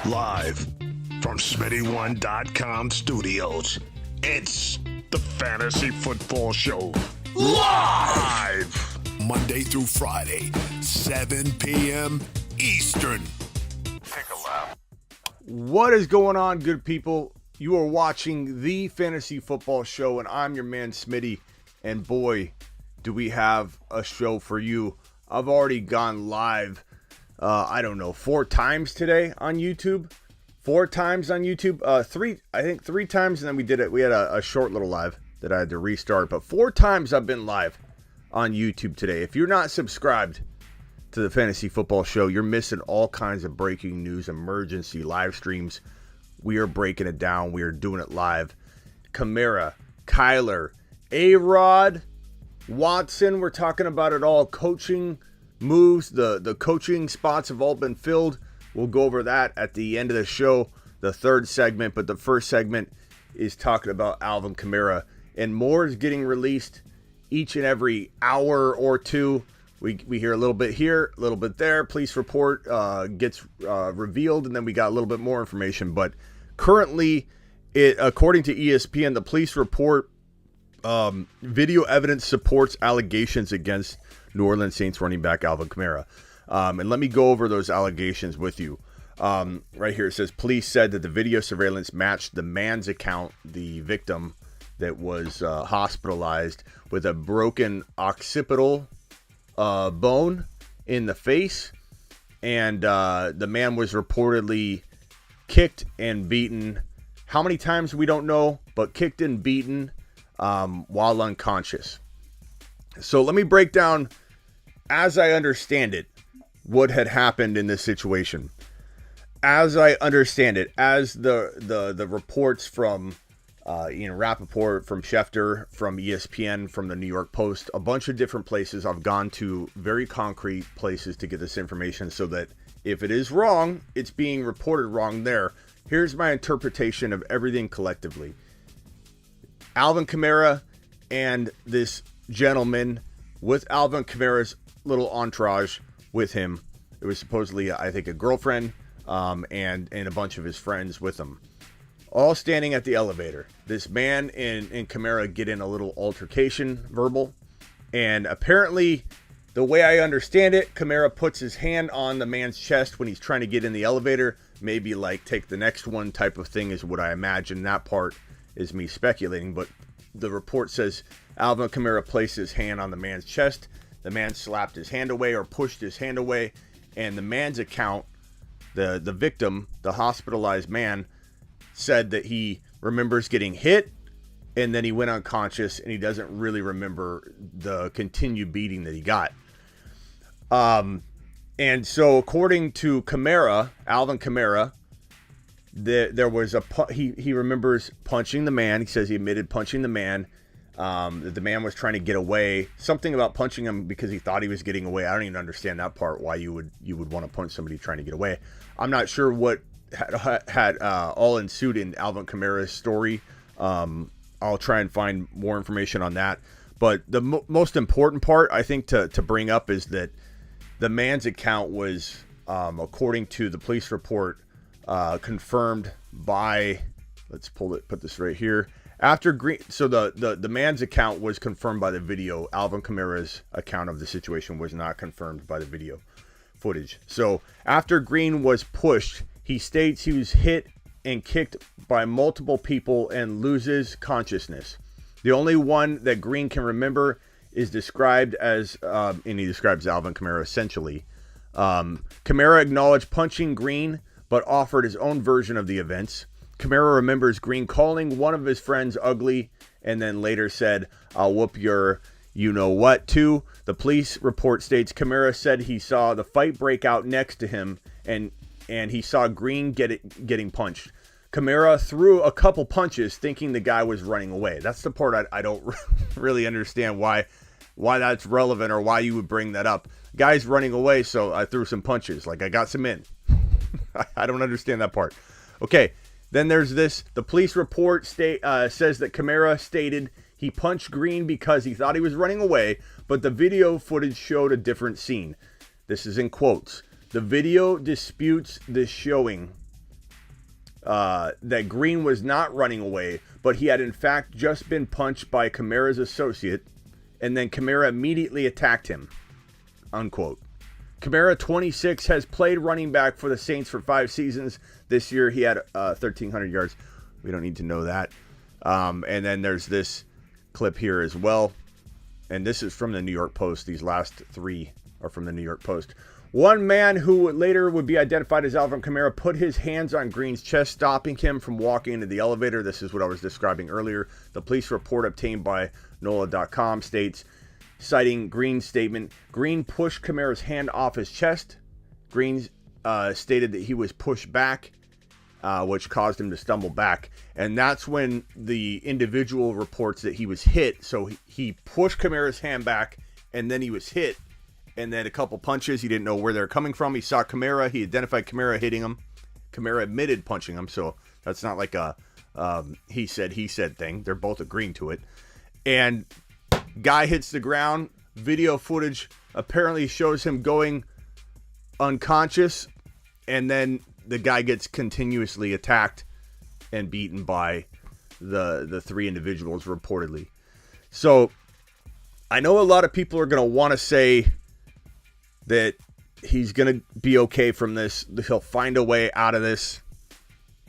Live from Smitty1.com studios, it's the Fantasy Football Show. Live! Monday through Friday, 7 p.m. Eastern. Take a lap. What is going on, good people? You are watching the Fantasy Football Show, and I'm your man, Smitty. And boy, do we have a show for you. I've already gone live, 4 times today on YouTube. 4 times on YouTube. Three times, and then we had a short little live that I had to restart. But 4 times I've been live on YouTube today. If you're not subscribed to the Fantasy Football Show, you're missing all kinds of breaking news, emergency live streams. We are breaking it down. We are doing it live. Kamara, Kyler, A-Rod, Watson, we're talking about it all. Coaching moves, the coaching spots have all been filled. We'll go over that at the end of the show, the third segment. But the first segment is talking about Alvin Kamara. And more is getting released each and every hour or two. We hear a little bit here, a little bit there. Police report gets revealed, and then we got a little bit more information. But currently, according to ESPN, the police report video evidence supports allegations against New Orleans Saints running back Alvin Kamara. And let me go over those allegations with you. Right here it says, police said that the video surveillance matched the man's account, the victim that was hospitalized with a broken occipital bone in the face. And the man was reportedly kicked and beaten. How many times, we don't know, but kicked and beaten while unconscious. So let me break down, as I understand it, what had happened in this situation. As I understand it, as the reports from Ian Rappaport, from Schefter, from ESPN, from the New York Post, a bunch of different places. I've gone to very concrete places to get this information so that if it is wrong, it's being reported wrong there. Here's my interpretation of everything collectively. Alvin Kamara and this gentleman with Alvin Kamara's little entourage with him. It was supposedly, I think, a girlfriend and a bunch of his friends with him. All standing at the elevator. This man and Kamara get in a little altercation, verbal. And apparently, the way I understand it, Kamara puts his hand on the man's chest when he's trying to get in the elevator. Maybe like take the next one type of thing is what I imagine. That part is me speculating, but the report says Alvin Kamara placed his hand on the man's chest. The man slapped his hand away or pushed his hand away, and the man's account, the victim, the hospitalized man, said that he remembers getting hit and then he went unconscious and he doesn't really remember the continued beating that he got. And so according to Kamara, Alvin Kamara, there was he remembers punching the man. He says he admitted punching the man. That the man was trying to get away. Something about punching him because he thought he was getting away. I don't even understand that part. Why you would want to punch somebody trying to get away. I'm not sure what had all ensued in Alvin Kamara's story. I'll try and find more information on that. But the most important part, I think, to bring up is that the man's account was, according to the police report, confirmed by, put this right here. After Green, so the man's account was confirmed by the video. Alvin Kamara's account of the situation was not confirmed by the video footage. So after Green was pushed, he states he was hit and kicked by multiple people and loses consciousness. The only one that Green can remember is described as, and he describes Alvin Kamara essentially. Kamara acknowledged punching Green, but offered his own version of the events. Kamara remembers Green calling one of his friends ugly and then later said, "I'll whoop your you-know-what too." The police report states Kamara said he saw the fight break out next to him and he saw Green getting punched. Kamara threw a couple punches thinking the guy was running away. That's the part I don't really understand why that's relevant or why you would bring that up. Guy's running away, so I threw some punches. Like, I got some in. I don't understand that part. Okay. Then there's this. The police report says that Kamara stated he punched Green because he thought he was running away, but the video footage showed a different scene. This is in quotes. The video disputes this showing that Green was not running away, but he had in fact just been punched by Kamara's associate, and then Kamara immediately attacked him, unquote. Kamara, 26, has played running back for the Saints for 5 seasons. This year he had 1,300 yards. We don't need to know that. And then there's this clip here as well. And this is from the New York Post. These last 3 are from the New York Post. One man who later would be identified as Alvin Kamara put his hands on Green's chest, stopping him from walking into the elevator. This is what I was describing earlier. The police report obtained by NOLA.com states, citing Green's statement, Green pushed Kamara's hand off his chest. Green stated that he was pushed back, which caused him to stumble back. And that's when the individual reports that he was hit. So he pushed Kamara's hand back, and then he was hit. And then a couple punches. He didn't know where they were coming from. He saw Kamara. He identified Kamara hitting him. Kamara admitted punching him. So that's not like a he said thing. They're both agreeing to it. And guy hits the ground. Video footage apparently shows him going unconscious, and then the guy gets continuously attacked and beaten by the 3 individuals reportedly. So I know a lot of people are going to want to say that he's going to be okay from this. He'll find a way out of this.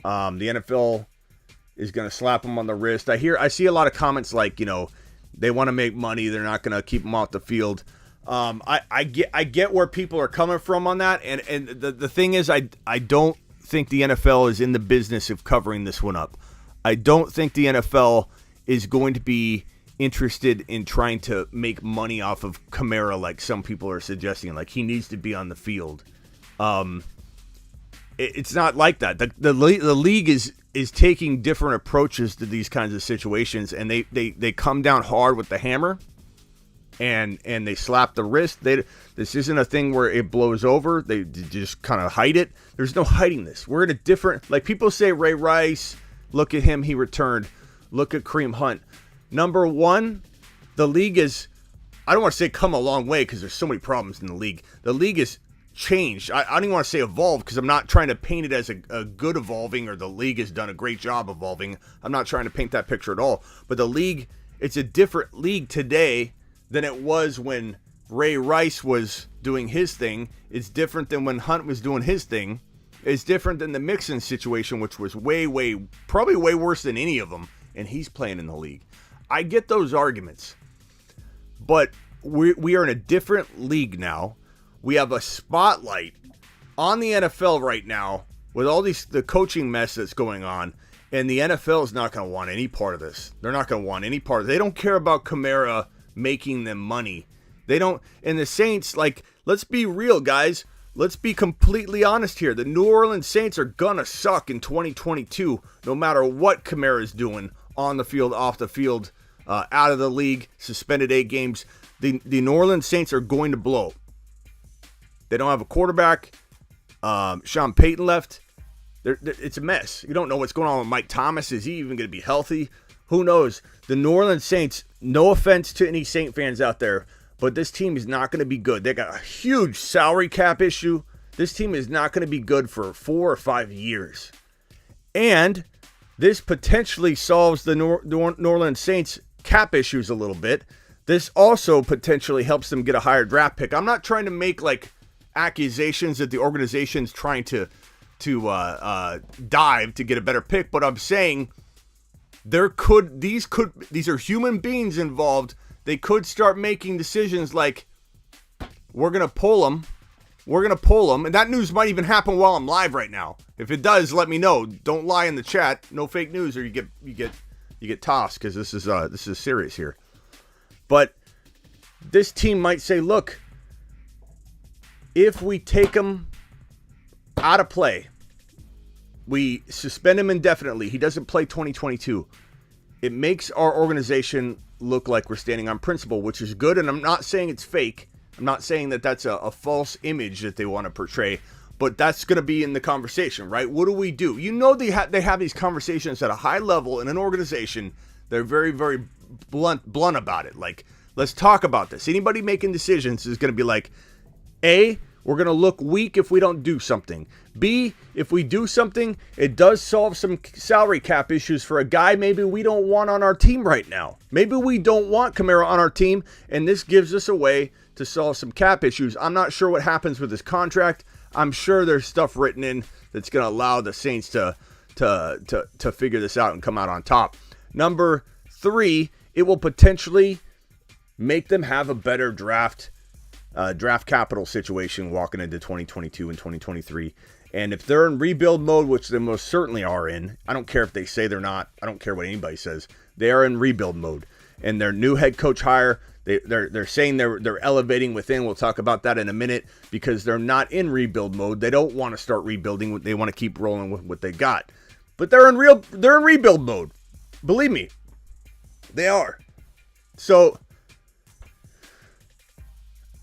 The NFL is going to slap him on the wrist. I see a lot of comments like, they want to make money. They're not going to keep him off the field. I get where people are coming from on that. And the thing is, I don't think the NFL is in the business of covering this one up. I don't think the NFL is going to be interested in trying to make money off of Kamara like some people are suggesting. Like, he needs to be on the field. It's not like that. The league is taking different approaches to these kinds of situations, and they come down hard with the hammer, and they slap the wrist. This isn't a thing where it blows over. They just kind of hide it. There's no hiding this. We're in a different, like people say, Ray Rice, look at him, he returned. Look at Kareem Hunt. Number one, the league is, I don't want to say come a long way because there's so many problems in the league. The league is changed. I don't even want to say evolved because I'm not trying to paint it as a good evolving or the league has done a great job evolving. I'm not trying to paint that picture at all. But the league, it's a different league today than it was when Ray Rice was doing his thing. It's different than when Hunt was doing his thing. It's different than the Mixon situation, which was probably way worse than any of them, and he's playing in the league. I get those arguments, but we are in a different league now. We have a spotlight on the NFL right now with all the coaching mess that's going on, and the NFL is not going to want any part of this. They're not going to want any part of it. They don't care about Kamara making them money. They don't. And the Saints, like, let's be real, guys. Let's be completely honest here. The New Orleans Saints are going to suck in 2022 no matter what Kamara is doing on the field, off the field, out of the league, suspended 8 games. The New Orleans Saints are going to blow. They don't have a quarterback. Sean Payton left. It's a mess. You don't know what's going on with Mike Thomas. Is he even going to be healthy? Who knows? The New Orleans Saints, no offense to any Saint fans out there, but this team is not going to be good. They got a huge salary cap issue. This team is not going to be good for 4 or 5 years. And this potentially solves the New Orleans Saints cap issues a little bit. This also potentially helps them get a higher draft pick. I'm not trying to make like accusations that the organization's trying to dive to get a better pick, but I'm saying these are human beings involved. They could start making decisions like, we're going to pull them. And that news might even happen while I'm live right now. If it does, let me know. Don't lie in the chat. No fake news or you get tossed, because this is serious here. But this team might say, look, if we take him out of play, we suspend him indefinitely, he doesn't play 2022, it makes our organization look like we're standing on principle, which is good. And I'm not saying it's fake. I'm not saying that that's a false image that they want to portray, but that's going to be in the conversation, right? What do we do? You know, they have these conversations at a high level in an organization. They're very, very blunt about it. Like, let's talk about this. Anybody making decisions is going to be like, A, We're going to look weak if we don't do something. B, if we do something, it does solve some salary cap issues for a guy maybe we don't want on our team right now. Maybe we don't want Kamara on our team, and this gives us a way to solve some cap issues. I'm not sure what happens with his contract. I'm sure there's stuff written in that's going to allow the Saints to figure this out and come out on top. Number 3, it will potentially make them have a better draft capital situation walking into 2022 and 2023. And if they're in rebuild mode, which they most certainly are in, I don't care if they say they're not. I don't care what anybody says. They are in rebuild mode. And their new head coach hire, they're saying they're elevating within. We'll talk about that in a minute because they're not in rebuild mode. They don't want to start rebuilding. They want to keep rolling with what they got. But they're in rebuild mode. Believe me, they are. So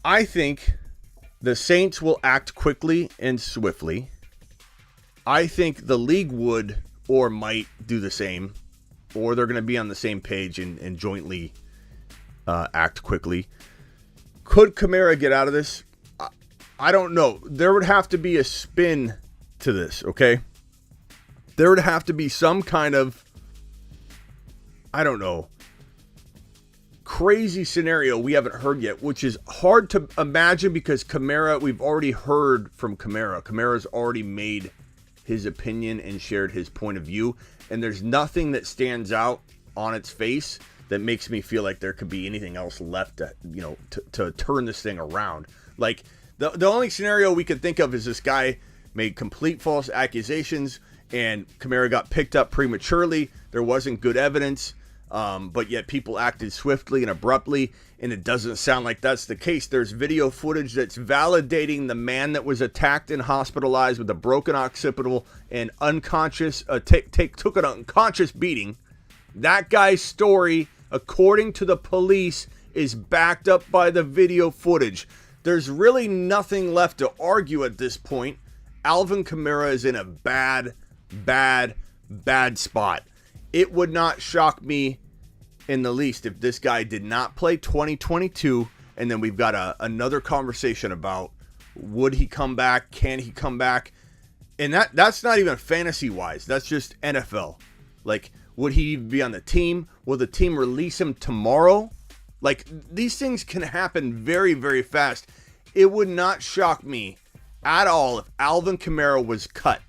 I think the Saints will act quickly and swiftly. I think the league would or might do the same, or they're going to be on the same page and jointly act quickly. Could Kamara get out of this? I don't know. There would have to be a spin to this, okay? There would have to be some kind of, I don't know, crazy scenario we haven't heard yet, which is hard to imagine because Kamara, we've already heard from Kamara. Kamara's already made his opinion and shared his point of view, and there's nothing that stands out on its face that makes me feel like there could be anything else left to turn this thing around. Like the only scenario we could think of is this guy made complete false accusations and Kamara got picked up prematurely. There wasn't good evidence. But yet people acted swiftly and abruptly, and it doesn't sound like that's the case. There's video footage that's validating the man that was attacked and hospitalized with a broken occipital and unconscious, took an unconscious beating. That guy's story, according to the police, is backed up by the video footage. There's really nothing left to argue at this point. Alvin Kamara is in a bad spot. It would not shock me in the least if this guy did not play 2022, and then we've got another conversation about would he come back, can he come back, and that's not even fantasy-wise. That's just NFL. Like, would he even be on the team? Will the team release him tomorrow? Like, these things can happen very, very fast. It would not shock me at all if Alvin Kamara was cut.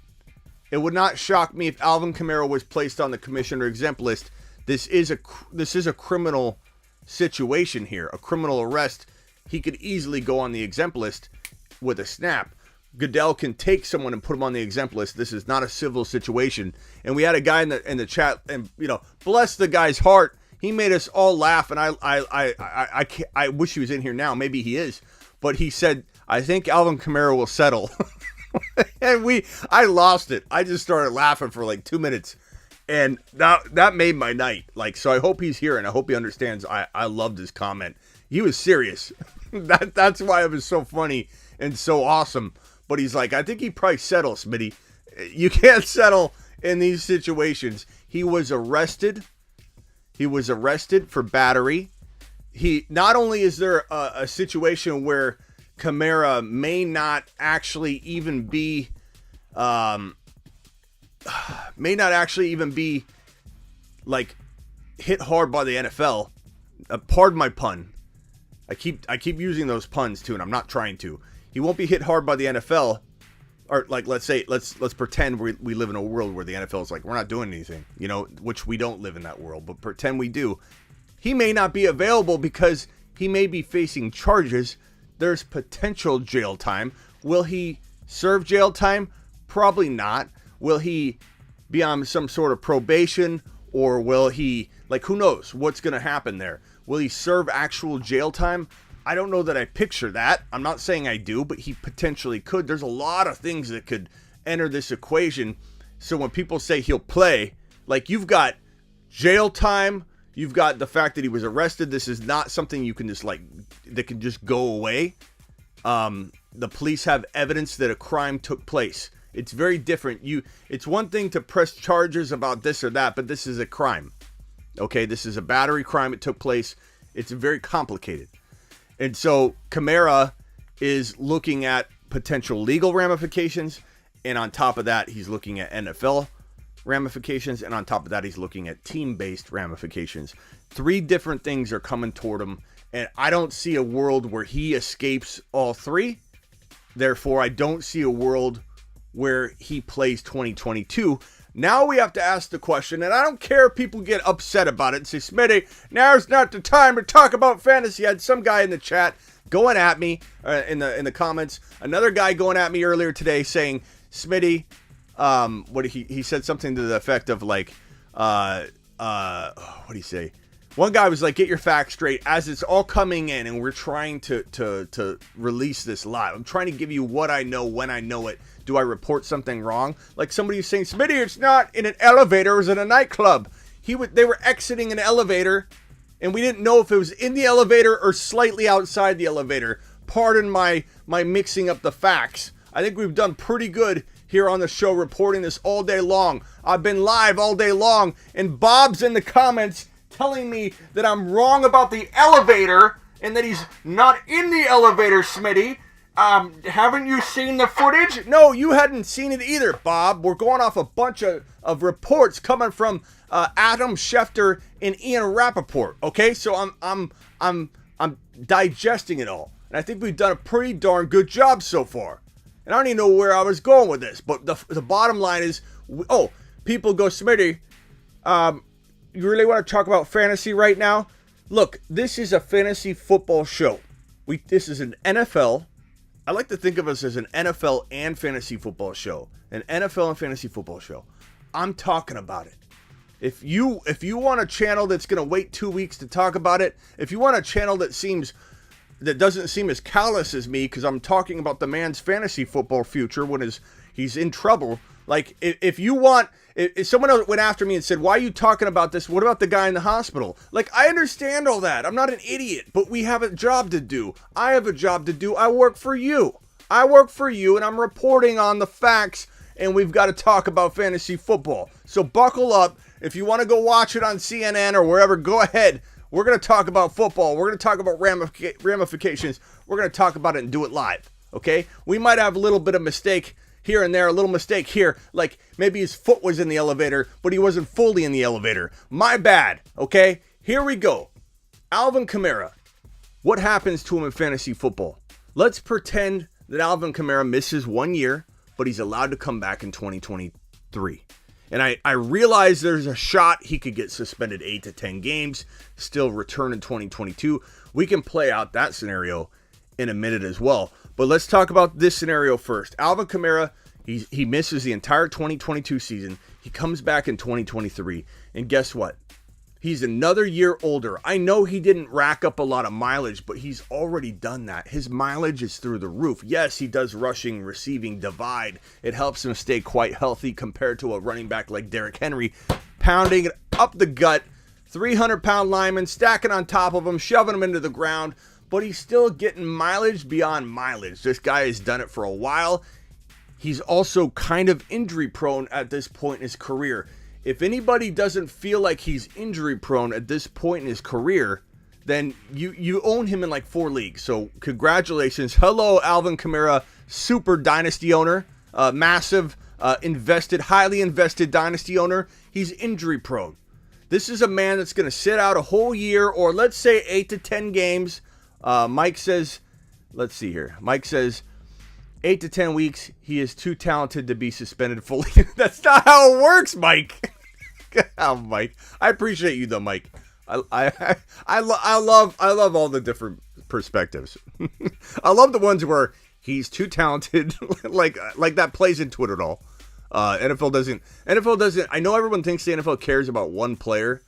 It would not shock me if Alvin Kamara was placed on the commissioner exempt list. This is a criminal situation here, a criminal arrest. He could easily go on the exempt list with a snap. Goodell can take someone and put him on the exempt list. This is not a civil situation. And we had a guy in the chat, and bless the guy's heart. He made us all laugh, and I wish he was in here now. Maybe he is, but he said, "I think Alvin Kamara will settle." And I lost it. I just started laughing for like 2 minutes, and that made my night. Like, so I hope he's here, and I hope he understands. I loved his comment. He was serious. That's why it was so funny and so awesome. But he's like, I think he probably settles, Smitty. You can't settle in these situations. He was arrested. He was arrested for battery. Not only is there a situation where Kamara may not actually even be like hit hard by the NFL. Pardon my pun. I keep using those puns too, and I'm not trying to. He won't be hit hard by the NFL, or like let's pretend we live in a world where the NFL is like, we're not doing anything, which we don't live in that world, but pretend we do. He may not be available because he may be facing charges. There's potential jail time. Will he serve jail time? Probably not. Will he be on some sort of probation, or will he, who knows what's going to happen there? Will he serve actual jail time? I don't know that I picture that. I'm not saying I do, but he potentially could. There's a lot of things that could enter this equation. So when people say he'll play, you've got jail time, you've got the fact that he was arrested. This is not something you can just that can just go away. The police have evidence that a crime took place. It's very different. It's one thing to press charges about this or that, but this is a crime. Okay, this is a battery crime. It took place. It's very complicated. And so Kamara is looking at potential legal ramifications. And on top of that, he's looking at NFL ramifications. And on top of that, he's looking at team-based ramifications. 3 different things are coming toward him. And I don't see a world where he escapes all 3. Therefore, I don't see a world where he plays 2022. Now we have to ask the question, and I don't care if people get upset about it and say, Smitty, now's not the time to talk about fantasy. I had some guy in the chat going at me in the comments. Another guy going at me earlier today saying, Smitty, he said something to the effect of like, what did he say? One guy was like, get your facts straight as it's all coming in and we're trying to release this live. I'm trying to give you what I know when I know it. Do I report something wrong? Like somebody was saying, Smitty, it's not in an elevator, it was in a nightclub. They were exiting an elevator and we didn't know if it was in the elevator or slightly outside the elevator. Pardon my mixing up the facts. I think we've done pretty good here on the show reporting this all day long. I've been live all day long and Bob's in the comments telling me that I'm wrong about the elevator and that he's not in the elevator, Smitty. Haven't you seen the footage? No, you hadn't seen it either, Bob. We're going off a bunch of reports coming from Adam Schefter and Ian Rappaport. Okay, so I'm digesting it all, and I think we've done a pretty darn good job so far. And I don't even know where I was going with this, but the bottom line is, people go, Smitty, you really want to talk about fantasy right now? Look, this is a fantasy football show. This is an NFL. I like to think of us as an NFL and fantasy football show. An NFL and fantasy football show. I'm talking about it. If you want a channel that's going to wait 2 weeks to talk about it, if you want a channel that doesn't seem as callous as me because I'm talking about the man's fantasy football future when he's in trouble. Like, if someone went after me and said, why are you talking about this? What about the guy in the hospital? Like, I understand all that. I'm not an idiot, but we have a job to do. I have a job to do. I work for you. And I'm reporting on the facts, and we've got to talk about fantasy football. So buckle up. If you want to go watch it on CNN or wherever, go ahead. We're going to talk about football. We're going to talk about ramifications. We're going to talk about it and do it live, okay? We might have a little bit of mistake here and there, a little mistake here, like maybe his foot was in the elevator, but he wasn't fully in the elevator. My bad, okay? Here we go. Alvin Kamara. What happens to him in fantasy football? Let's pretend that Alvin Kamara misses 1 year, but he's allowed to come back in 2023. And I realize there's a shot he could get suspended 8 to 10 games, still return in 2022. We can play out that scenario in a minute as well. But let's talk about this scenario first. Alvin Kamara, he misses the entire 2022 season. He comes back in 2023. And guess what? He's another year older. I know he didn't rack up a lot of mileage, but he's already done that. His mileage is through the roof. Yes, he does rushing, receiving, divide. It helps him stay quite healthy compared to a running back like Derrick Henry, pounding it up the gut, 300-pound lineman, stacking on top of him, shoving him into the ground. But he's still getting mileage beyond mileage. This guy has done it for a while. He's also kind of injury prone at this point in his career. If anybody doesn't feel like he's injury prone at this point in his career, then you own him in like 4 leagues. So congratulations. Hello, Alvin Kamara, super dynasty owner, massive, highly invested dynasty owner. He's injury prone. This is a man that's going to sit out a whole year, or let's say 8 to 10 games. Mike says, let's see here. Mike says 8 to 10 weeks. He is too talented to be suspended fully. That's not how it works, Mike. Oh, Mike. I appreciate you though, Mike. I love all the different perspectives. I love the ones where he's too talented, like that plays into it at all. NFL doesn't. I know everyone thinks the NFL cares about one player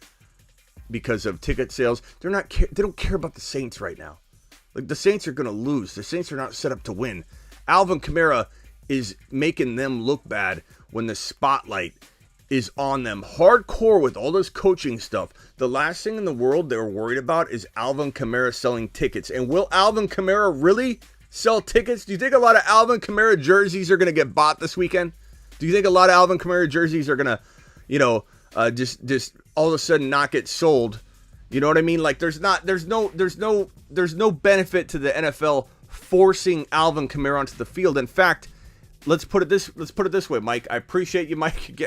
because of ticket sales. They don't care about the Saints right now. Like, the Saints are going to lose. The Saints are not set up to win. Alvin Kamara is making them look bad when the spotlight is on them hardcore with all this coaching stuff. The last thing in the world they're worried about is Alvin Kamara selling tickets. And will Alvin Kamara really sell tickets? Do you think a lot of Alvin Kamara jerseys are going to get bought this weekend? Do you think a lot of Alvin Kamara jerseys are going to, just all of a sudden not get sold? You know what I mean? Like, there's no benefit to the NFL forcing Alvin Kamara onto the field. In fact, let's put it this way, Mike. I appreciate you, Mike.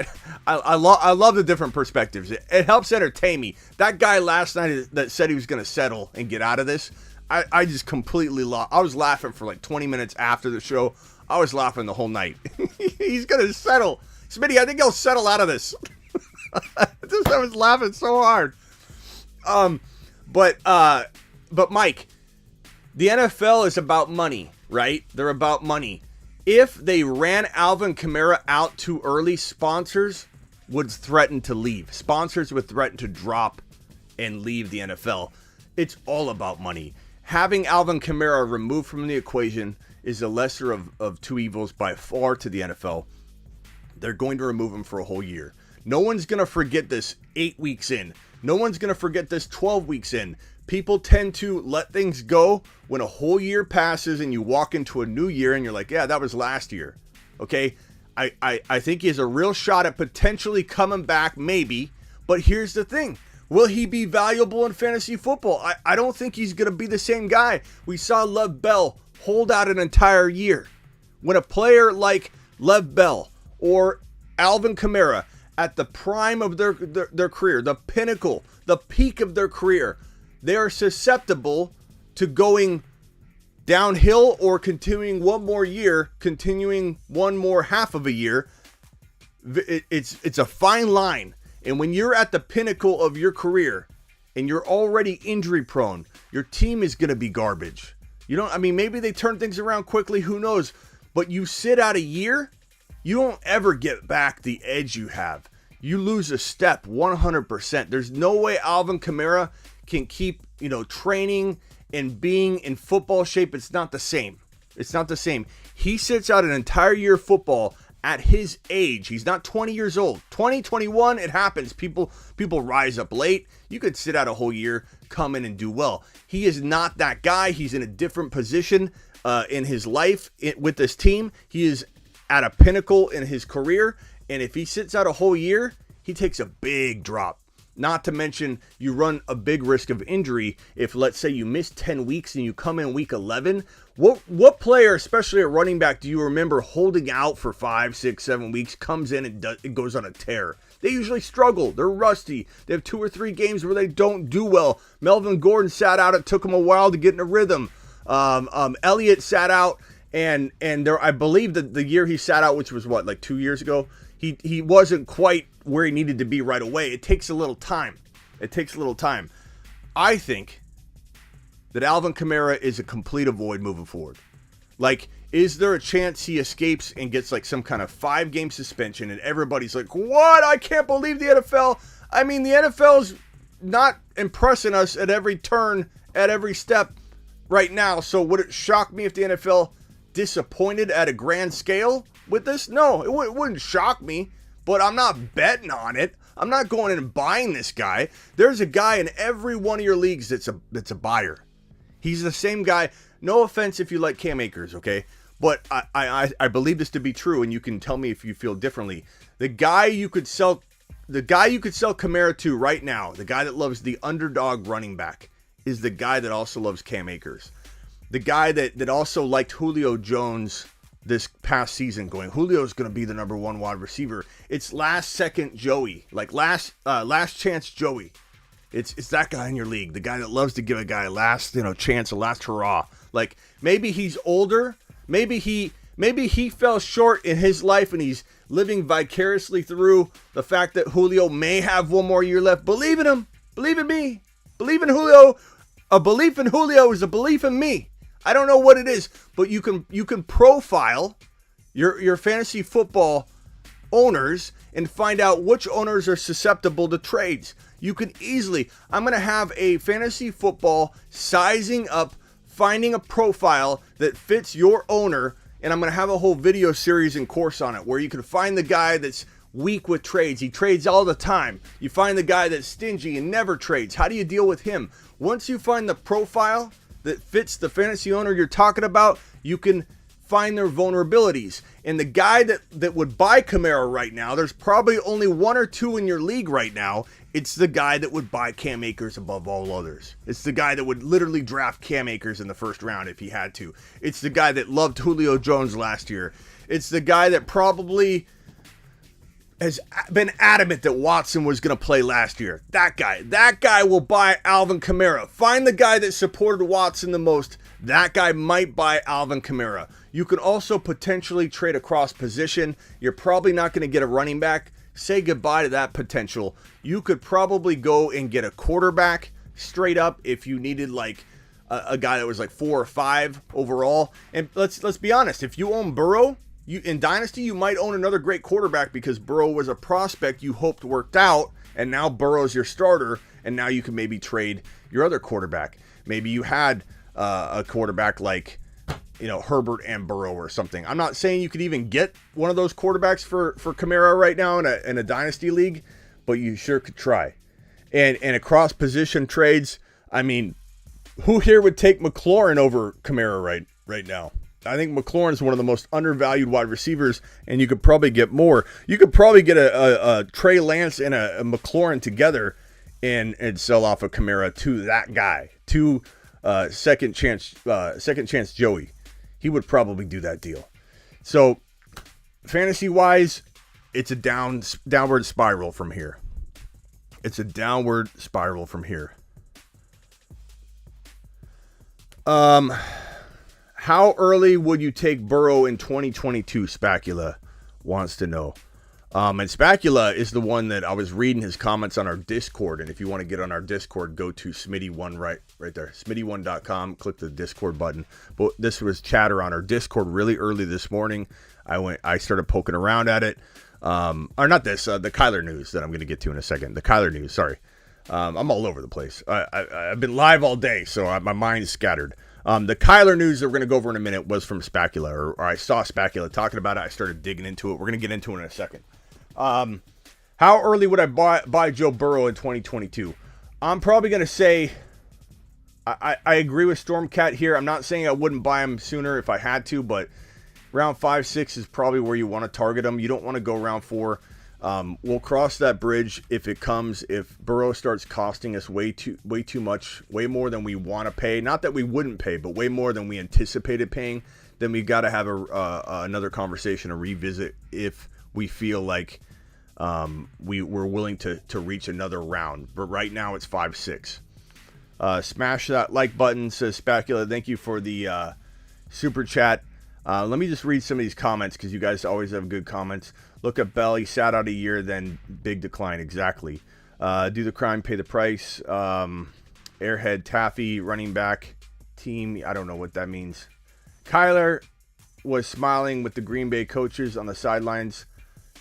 I love the different perspectives. It helps entertain me. That guy last night that said he was going to settle and get out of this, I just completely lost. I was laughing for like 20 minutes after the show. I was laughing the whole night. He's going to settle. Smitty, I think he'll settle out of this. I was laughing so hard. But Mike, the NFL is about money, right? They're about money. If they ran Alvin Kamara out too early, sponsors would threaten to leave. Sponsors would threaten to drop and leave the NFL. It's all about money. Having Alvin Kamara removed from the equation is the lesser of two evils by far to the NFL. They're going to remove him for a whole year. No one's going to forget this 8 weeks in. No one's going to forget this 12 weeks in. People tend to let things go when a whole year passes and you walk into a new year and you're like, yeah, that was last year. Okay? I think he has a real shot at potentially coming back, maybe. But here's the thing. Will he be valuable in fantasy football? I don't think he's going to be the same guy. We saw Lev Bell hold out an entire year. When a player like Lev Bell or Alvin Kamara at the prime of their career, the pinnacle, the peak of their career, they are susceptible to going downhill or continuing one more year, continuing one more half of a year. It's a fine line. And when you're at the pinnacle of your career and you're already injury prone, your team is going to be garbage. Maybe they turn things around quickly, who knows? But you sit out a year, you don't ever get back the edge you have. You lose a step 100%. There's no way Alvin Kamara can keep, training and being in football shape. It's not the same. It's not the same. He sits out an entire year of football at his age. He's not 20 years old. 20, 21, it happens. People rise up late. You could sit out a whole year, come in and do well. He is not that guy. He's in a different position in his life with this team. He is at a pinnacle in his career. And if he sits out a whole year, he takes a big drop. Not to mention, you run a big risk of injury if, let's say, you miss 10 weeks and you come in week 11. What player, especially a running back, do you remember holding out for 5, 6, 7 weeks, comes in and it goes on a tear? They usually struggle. They're rusty. They have 2 or 3 games where they don't do well. Melvin Gordon sat out. It took him a while to get in a rhythm. Elliott sat out, and there, I believe that the year he sat out, which was like 2 years ago, he wasn't quite where he needed to be right away. It takes a little time. I think that Alvin Kamara is a complete avoid moving forward. Like, is there a chance he escapes and gets like some kind of 5-game suspension and everybody's like, what? I can't believe the NFL. I mean, the NFL's not impressing us at every turn, at every step right now. So would it shock me if the NFL disappointed at a grand scale with this? No, it wouldn't shock me, but I'm not betting on it. I'm not going in and buying this guy. There's a guy in every one of your leagues that's a buyer. He's the same guy. No offense if you like Cam Akers, okay? But I believe this to be true, and you can tell me if you feel differently. The guy you could sell Kamara to right now, the guy that loves the underdog running back, is the guy that also loves Cam Akers. The guy that also liked Julio Jones this past season, going, Julio's going to be the number 1 wide receiver. It's last second Joey, like last chance Joey. It's that guy in your league, the guy that loves to give a guy a last chance, a last hurrah. Like, maybe he's older, maybe he fell short in his life and he's living vicariously through the fact that Julio may have 1 more year left. Believe in him, believe in me, believe in Julio. A belief in Julio is a belief in me. I don't know what it is, but you can profile your fantasy football owners and find out which owners are susceptible to trades. You can easily, I'm going to have a fantasy football sizing up, finding a profile that fits your owner, and I'm going to have a whole video series and course on it where you can find the guy that's weak with trades. He trades all the time. You find the guy that's stingy and never trades. How do you deal with him? Once you find the profile that fits the fantasy owner you're talking about, you can find their vulnerabilities. And the guy that would buy Kamara right now, there's probably only 1 or 2 in your league right now, It's the guy that would buy Cam Akers above all others. It's the guy that would literally draft Cam Akers in the first round if he had to. It's the guy that loved Julio Jones last year. It's the guy that probably has been adamant that Watson was going to play last year. That guy will buy Alvin Kamara. Find the guy that supported Watson the most. That guy might buy Alvin Kamara. You could also potentially trade across position. You're probably not going to get a running back. Say goodbye to that potential. You could probably go and get a quarterback straight up if you needed like a guy that was like 4 or 5 overall. And let's be honest, if you own Burrow, in Dynasty, you might own another great quarterback because Burrow was a prospect you hoped worked out, and now Burrow's your starter, and now you can maybe trade your other quarterback. Maybe you had a quarterback like, Herbert and Burrow or something. I'm not saying you could even get one of those quarterbacks for Kamara right now in a Dynasty league, but you sure could try. And across position trades, I mean, who here would take McLaurin over Kamara right now? I think McLaurin's one of the most undervalued wide receivers, and you could probably get more. You could probably get a Trey Lance and a McLaurin together and sell off a Kamara to that guy, to second chance Joey. He would probably do that deal. So, fantasy-wise, it's a downward spiral from here. It's a downward spiral from here. How early would you take Burrow in 2022? Spacula wants to know. And Spacula is the one that I was reading his comments on our Discord. And if you want to get on our Discord, go to Smitty1 right there, Smitty1.com. Click the Discord button. But this was chatter on our Discord really early this morning. I started poking around at it. The Kyler news that I'm going to get to in a second. The Kyler news, sorry. I'm all over the place. I've been live all day, so my mind's scattered. The Kyler news that we're going to go over in a minute was from Spacula, or I saw Spacula talking about it. I started digging into it. We're going to get into it in a second. How early would I buy Joe Burrow in 2022? I'm probably going to say I agree with Stormcat here. I'm not saying I wouldn't buy him sooner if I had to, but round 5, 6 is probably where you want to target him. You don't want to go round 4. We'll cross that bridge if it comes. If Burrow starts costing us way too much, way more than we want to pay. Not that we wouldn't pay, but way more than we anticipated paying. Then we got to have another conversation, a revisit if we feel like we're willing to reach another round. But right now it's 5, 6. Smash that like button, says Spacula. Thank you for the super chat. Let me just read some of these comments because you guys always have good comments. Look at Bell. He sat out a year, then big decline. Exactly. Do the crime, pay the price. Airhead Taffy, running back team. I don't know what that means. Kyler was smiling with the Green Bay coaches on the sidelines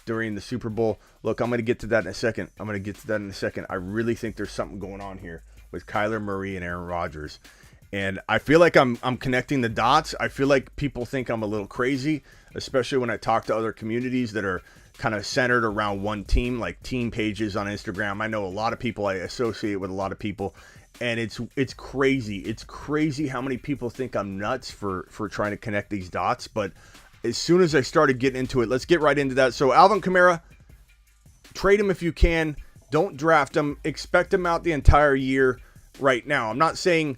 during the Super Bowl. Look, I'm going to get to that in a second. I really think there's something going on here with Kyler Murray and Aaron Rodgers. And I feel like I'm connecting the dots. I feel like people think I'm a little crazy, especially when I talk to other communities that are kind of centered around one team, like team pages on Instagram. I know a lot of people. I associate with a lot of people. And it's crazy. It's crazy how many people think I'm nuts for trying to connect these dots. But as soon as I started getting into it, let's get right into that. So Alvin Kamara, trade him if you can. Don't draft him. Expect him out the entire year right now. I'm not saying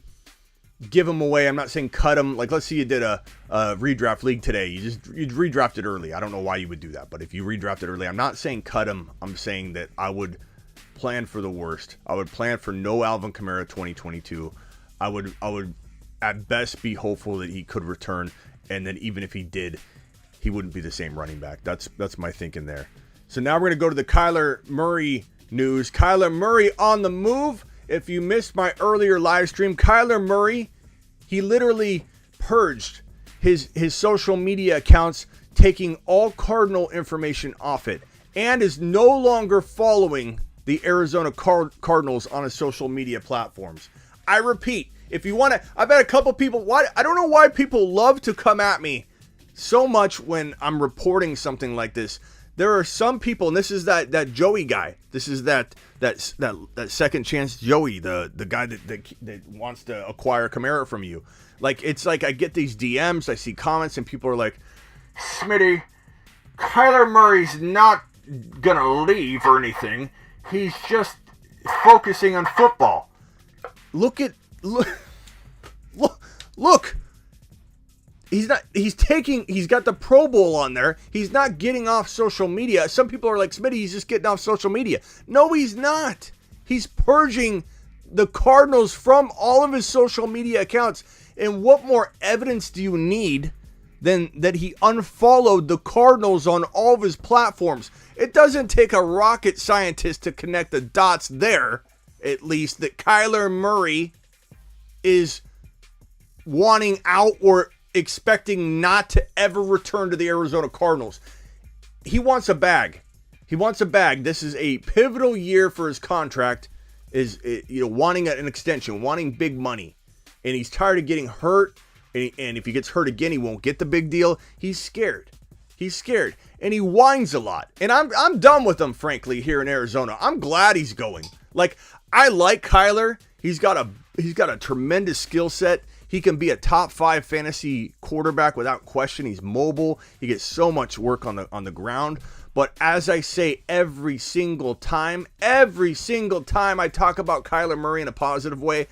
give him away. I'm not saying cut him. Like, let's say you did a redraft league today. You'd redrafted early. I don't know why you would do that. But if you redrafted early, I'm not saying cut him. I'm saying that I would plan for the worst. I would plan for no Alvin Kamara 2022. I would at best be hopeful that he could return, and then even if he did, he wouldn't be the same running back. That's my thinking there. So now we're going to go to the Kyler Murray news. Kyler Murray on the move. If you missed my earlier live stream, Kyler Murray, he literally purged his social media accounts, taking all Cardinal information off it, and is no longer following the Arizona Cardinals on his social media platforms. I repeat, if you want to, I bet a couple people, I don't know why people love to come at me so much when I'm reporting something like this. There are some people, and this is that Joey guy. This is that second chance Joey, the guy that wants to acquire Kamara from you. Like, it's like I get these DMs, I see comments, and people are like, Smitty, Kyler Murray's not gonna leave or anything. He's just focusing on football. Look. He's got the Pro Bowl on there. He's not getting off social media. Some people are like, Smitty, he's just getting off social media. No, he's not. He's purging the Cardinals from all of his social media accounts. And what more evidence do you need than that he unfollowed the Cardinals on all of his platforms? It doesn't take a rocket scientist to connect the dots there, at least, that Kyler Murray is wanting out or expecting not to ever return to the Arizona Cardinals. He wants a bag. This is a pivotal year for his contract. Wanting an extension, wanting big money, and he's tired of getting hurt. And if he gets hurt again, he won't get the big deal. He's scared, and he whines a lot. And I'm done with him, frankly, here in Arizona. I'm glad he's going. Like, I like Kyler. He's got a tremendous skill set. He can be a top 5 fantasy quarterback without question. He's mobile. He gets so much work on the ground. But as I say every single time I talk about Kyler Murray in a positive way,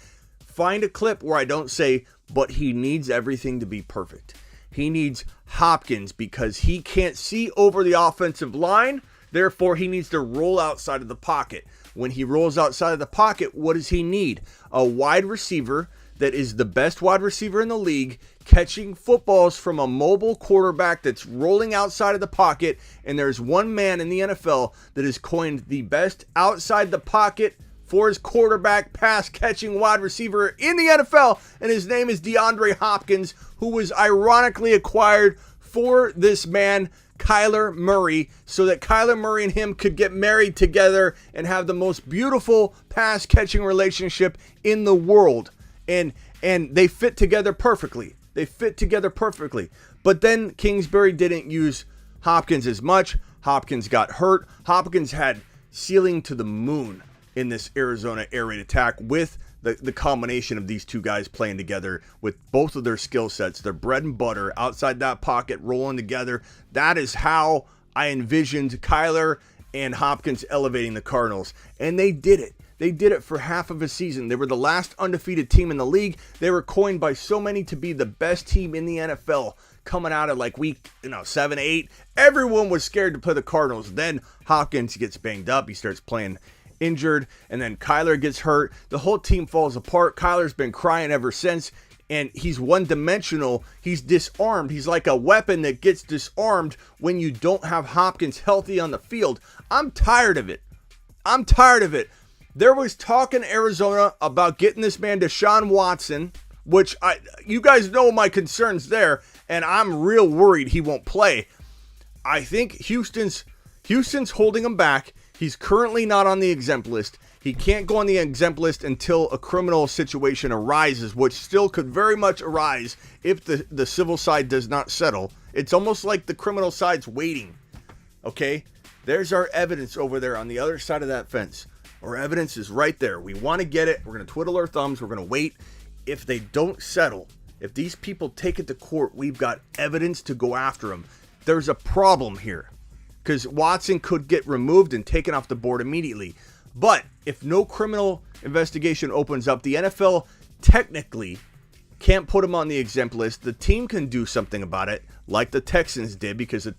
find a clip where I don't say, but he needs everything to be perfect. He needs Hopkins because he can't see over the offensive line. Therefore, he needs to roll outside of the pocket. When he rolls outside of the pocket, what does he need? A wide receiver that is the best wide receiver in the league, catching footballs from a mobile quarterback that's rolling outside of the pocket. And there's one man in the NFL that has coined the best outside the pocket for his quarterback pass catching wide receiver in the NFL. And his name is DeAndre Hopkins, who was ironically acquired for this man, Kyler Murray, so that Kyler Murray and him could get married together and have the most beautiful pass catching relationship in the world. And they fit together perfectly. But then Kingsbury didn't use Hopkins as much. Hopkins got hurt. Hopkins had ceiling to the moon in this Arizona air raid attack with the combination of these two guys playing together with both of their skill sets, their bread and butter outside that pocket rolling together. That is how I envisioned Kyler and Hopkins elevating the Cardinals. And they did it. They did it for half of a season. They were the last undefeated team in the league. They were coined by so many to be the best team in the NFL coming out of like week 7, 8. Everyone was scared to play the Cardinals. Then Hopkins gets banged up. He starts playing injured. And then Kyler gets hurt. The whole team falls apart. Kyler's been crying ever since. And he's one-dimensional. He's disarmed. He's like a weapon that gets disarmed when you don't have Hopkins healthy on the field. I'm tired of it. There was talk in Arizona about getting this man Deshaun Watson, which you guys know my concerns there, and I'm real worried he won't play. I think Houston's holding him back. He's currently not on the exempt list. He can't go on the exempt list until a criminal situation arises, which still could very much arise if the civil side does not settle. It's almost like the criminal side's waiting. Okay? There's our evidence over there on the other side of that fence. Our evidence is right there. We want to get it. We're going to twiddle our thumbs. We're going to wait. If they don't settle, if these people take it to court, we've got evidence to go after them. There's a problem here because Watson could get removed and taken off the board immediately. But if no criminal investigation opens up, the NFL technically can't put him on the exempt list. The team can do something about it, like the Texans did, because the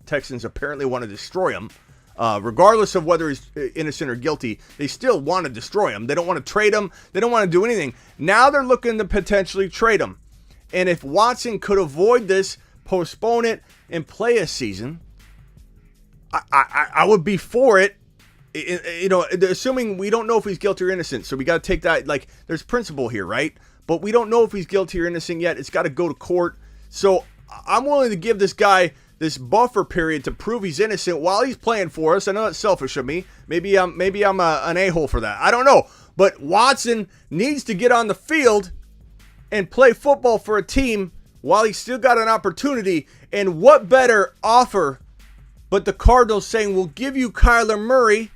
Texans apparently want to destroy him. Regardless of whether he's innocent or guilty, they still want to destroy him. They don't want to trade him. They don't want to do anything. Now they're looking to potentially trade him. And if Watson could avoid this, postpone it, and play a season, I would be for it. Assuming we don't know if he's guilty or innocent. So we got to take that, like, there's principle here, right? But we don't know if he's guilty or innocent yet. It's got to go to court. So I'm willing to give this guy this buffer period to prove he's innocent while he's playing for us. I know that's selfish of me. Maybe I'm an a-hole for that. I don't know. But Watson needs to get on the field and play football for a team while he's still got an opportunity. And what better offer but the Cardinals saying, we'll give you Kyler Murray,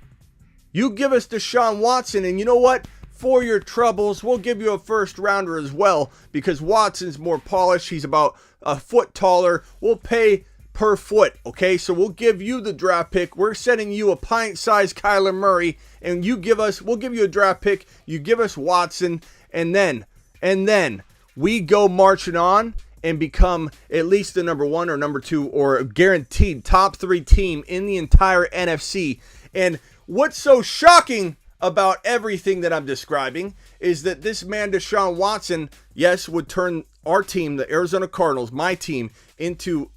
you give us Deshaun Watson, and you know what? For your troubles, we'll give you a first rounder as well because Watson's more polished. He's about a foot taller. We'll pay per foot, okay? So we'll give you the draft pick. We're sending you a pint-sized Kyler Murray, and we'll give you a draft pick. You give us Watson, and then we go marching on and become at least the number 1 or number 2 or a guaranteed top 3 team in the entire NFC. And what's so shocking about everything that I'm describing is that this man, Deshaun Watson, yes, would turn our team, the Arizona Cardinals, my team, into,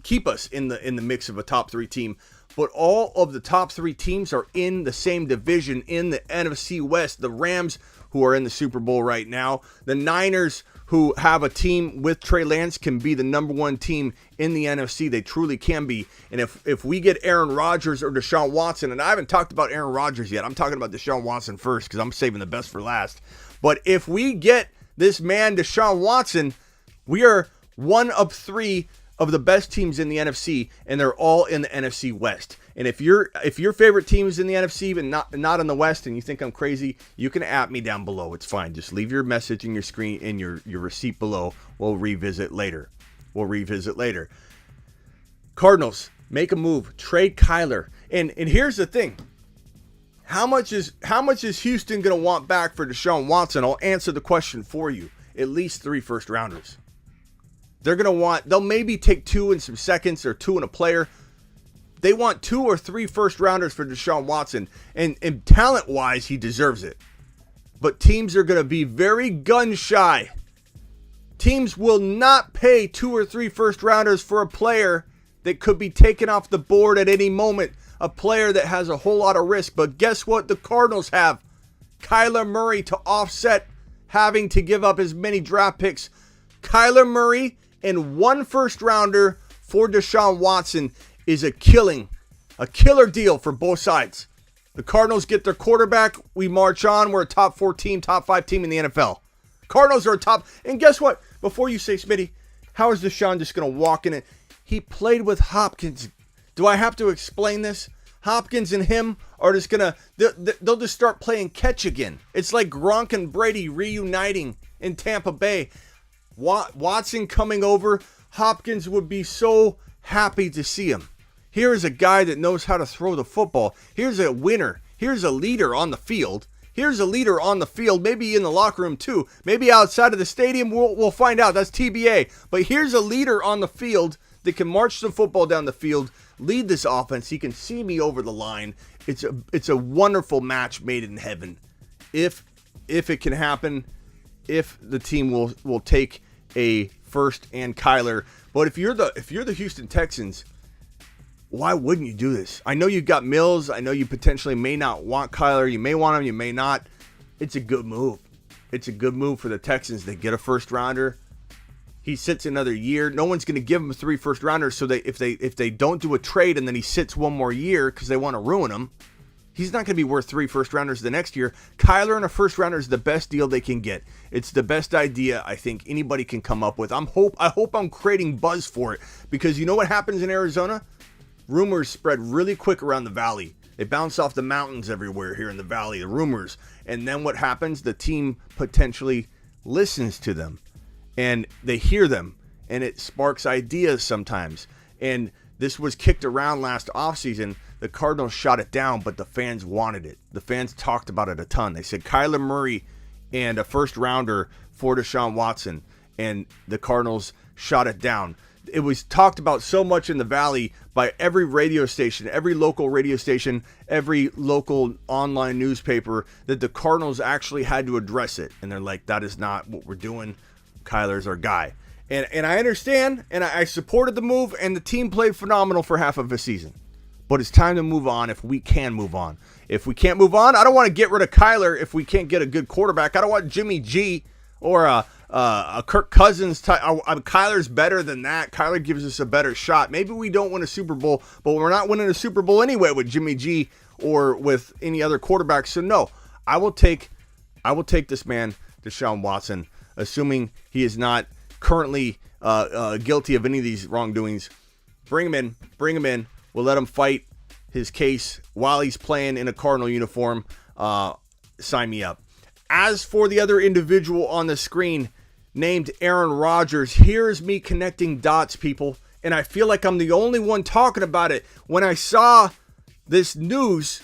keep us in the mix of a top 3 team. But all of the top 3 teams are in the same division in the NFC West. The Rams, who are in the Super Bowl right now, the Niners, who have a team with Trey Lance, can be the number 1 team in the NFC. They truly can be. And if we get Aaron Rodgers or Deshaun Watson, and I haven't talked about Aaron Rodgers yet. I'm talking about Deshaun Watson first because I'm saving the best for last. But if we get this man, Deshaun Watson, we are one of 3 of the best teams in the NFC, and they're all in the NFC West. And if your favorite team is in the NFC and not in the West, and you think I'm crazy, you can at me down below. It's fine. Just leave your message in your screen in your receipt below. We'll revisit later. Cardinals, make a move. Trade Kyler. And here's the thing. How much is Houston going to want back for Deshaun Watson? I'll answer the question for you. At least 3 first-rounders. They'll maybe take 2 and some seconds or 2 and a player. They want 2 or 3 first-rounders for Deshaun Watson. And talent-wise, he deserves it. But teams are going to be very gun-shy. Teams will not pay 2 or 3 first-rounders for a player that could be taken off the board at any moment. A player that has a whole lot of risk. But guess what? The Cardinals have Kyler Murray to offset having to give up as many draft picks. Kyler Murray and 1 first-rounder for Deshaun Watson is a killer deal for both sides. The Cardinals get their quarterback. We march on. We're a top 4 team, top 5 team in the NFL. Cardinals are a top. And guess what? Before you say, Smitty, how is Deshaun just going to walk in it? He played with Hopkins. Do I have to explain this? Hopkins and him are just going to, they'll just start playing catch again. It's like Gronk and Brady reuniting in Tampa Bay. Watson coming over. Hopkins would be so happy to see him. Here is a guy that knows how to throw the football. Here's a winner. Here's a leader on the field. Maybe in the locker room too. Maybe outside of the stadium. We'll find out. That's TBA. But here's a leader on the field that can march the football down the field, lead this offense. He can see me over the line. It's a wonderful match made in heaven. If it can happen, if the team will take a first and Kyler. But if you're the Houston Texans, why wouldn't you do this? I know you've got Mills. I know you potentially may not want Kyler. You may want him. You may not. It's a good move. It's a good move for the Texans. They get a first rounder. He sits another year. No one's going to give him 3 first rounders. So if they don't do a trade and then he sits 1 more year because they want to ruin him, he's not going to be worth 3 first rounders the next year. Kyler and a first rounder is the best deal they can get. It's the best idea I think anybody can come up with. I hope I'm creating buzz for it, because you know what happens in Arizona? Rumors spread really quick around the valley. They bounce off the mountains everywhere here in the valley, the rumors. And then what happens? The team potentially listens to them and they hear them, and it sparks ideas sometimes. And this was kicked around last offseason. The Cardinals shot it down, but the fans wanted it. The fans talked about it a ton. They said Kyler Murray and a first rounder for Deshaun Watson, and the Cardinals shot it down. It was talked about so much in the Valley by every radio station, every local radio station, every local online newspaper, that the Cardinals actually had to address it. And they're like, that is not what we're doing. Kyler's our guy. And I understand, and I supported the move, and the team played phenomenal for half of a season. But it's time to move on if we can move on. If we can't move on, I don't want to get rid of Kyler if we can't get a good quarterback. I don't want Jimmy G or a Kirk Cousins type. Kyler's better than that. Kyler gives us a better shot. Maybe we don't win a Super Bowl, but we're not winning a Super Bowl anyway with Jimmy G or with any other quarterback. So no, I will take this man, Deshaun Watson, assuming he is not currently guilty of any of these wrongdoings. Bring him in. We'll let him fight his case while he's playing in a Cardinal uniform. Sign me up. As for the other individual on the screen named Aaron Rodgers, here's me connecting dots, people. and I feel like I'm the only one talking about it. When I saw this news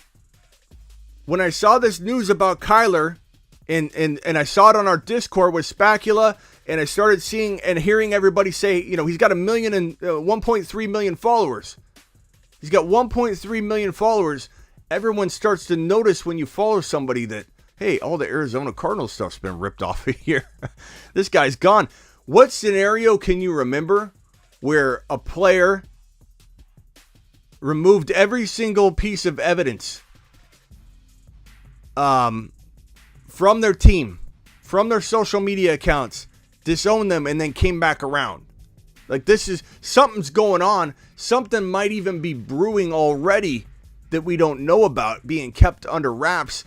about Kyler, and I saw it on our Discord with Spacula, and I started seeing and hearing everybody say, he's got 1.3 million followers. He's got 1.3 million followers. Everyone starts to notice when you follow somebody that, hey, all the Arizona Cardinals stuff's been ripped off of here. This guy's gone. What scenario can you remember where a player removed every single piece of evidence from their team, from their social media accounts, disowned them, and then came back around? Like, something's going on. Something might even be brewing already that we don't know about, being kept under wraps.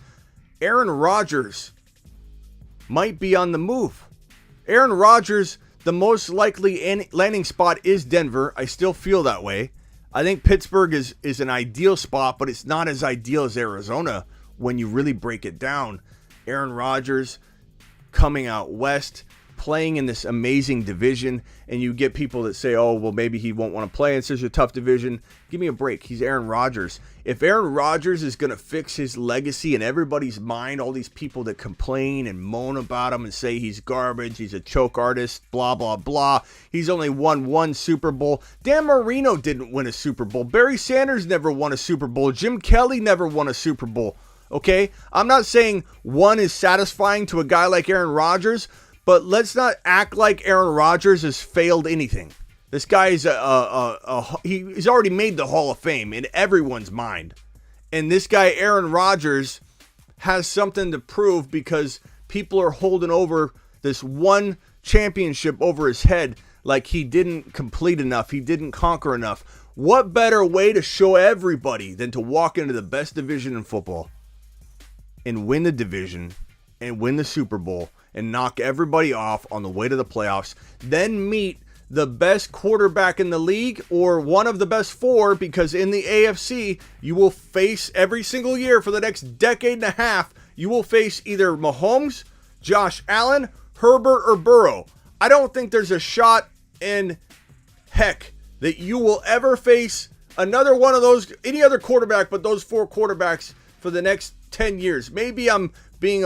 Aaron Rodgers might be on the move. Aaron Rodgers, the most likely landing spot is Denver. I still feel that way. I think Pittsburgh is an ideal spot, but it's not as ideal as Arizona when you really break it down. Aaron Rodgers coming out west, playing in this amazing division, and you get people that say, oh, well, maybe he won't want to play in such a tough division. Give me a break. He's Aaron Rodgers. If Aaron Rodgers is going to fix his legacy in everybody's mind, all these people that complain and moan about him and say he's garbage, he's a choke artist, blah, blah, blah. He's only won one Super Bowl. Dan Marino didn't win a Super Bowl. Barry Sanders never won a Super Bowl. Jim Kelly never won a Super Bowl. Okay? I'm not saying one is satisfying to a guy like Aaron Rodgers, but let's not act like Aaron Rodgers has failed anything. This guy is he's already made the Hall of Fame in everyone's mind. And this guy, Aaron Rodgers, has something to prove because people are holding over this one championship over his head like he didn't complete enough, he didn't conquer enough. What better way to show everybody than to walk into the best division in football and win the division and win the Super Bowl and knock everybody off on the way to the playoffs, then meet the best quarterback in the league or one of the best four, because in the AFC, you will face every single year for the next decade and a half, you will face either Mahomes, Josh Allen, Herbert, or Burrow. I don't think there's a shot in heck that you will ever face another one of those, any other quarterback but those four quarterbacks for the next 10 years. Maybe I'm exaggerating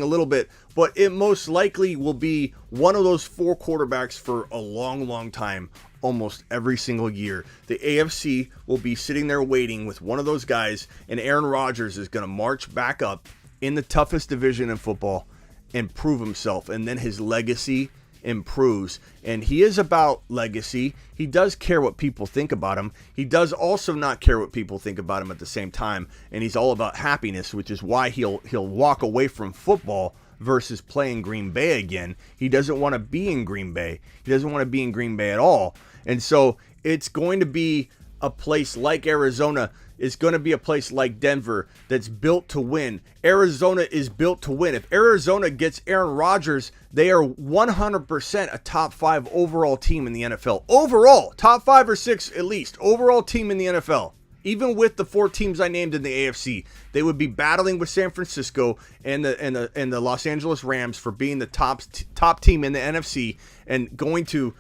a little bit, but it most likely will be one of those four quarterbacks for a long, long time, almost every single year. The AFC will be sitting there waiting with one of those guys, and Aaron Rodgers is going to march back up in the toughest division in football and prove himself, and then his legacy improves. And he is about legacy. He does care what people think about him. He does also not care what people think about him at the same time. And he's all about happiness, which is why he'll walk away from football versus playing Green Bay again. He doesn't want to be in Green Bay. He doesn't want to be in Green Bay at all. And so it's going to be a place like Arizona. It's going to be a place like Denver that's built to win. Arizona is built to win. If Arizona gets Aaron Rodgers, they are 100% a top 5 overall team in the NFL. Overall, top 5 or 6 at least. Overall team in the NFL. Even with the 4 teams I named in the AFC, they would be battling with San Francisco and the Los Angeles Rams for being the top team in the NFC and going to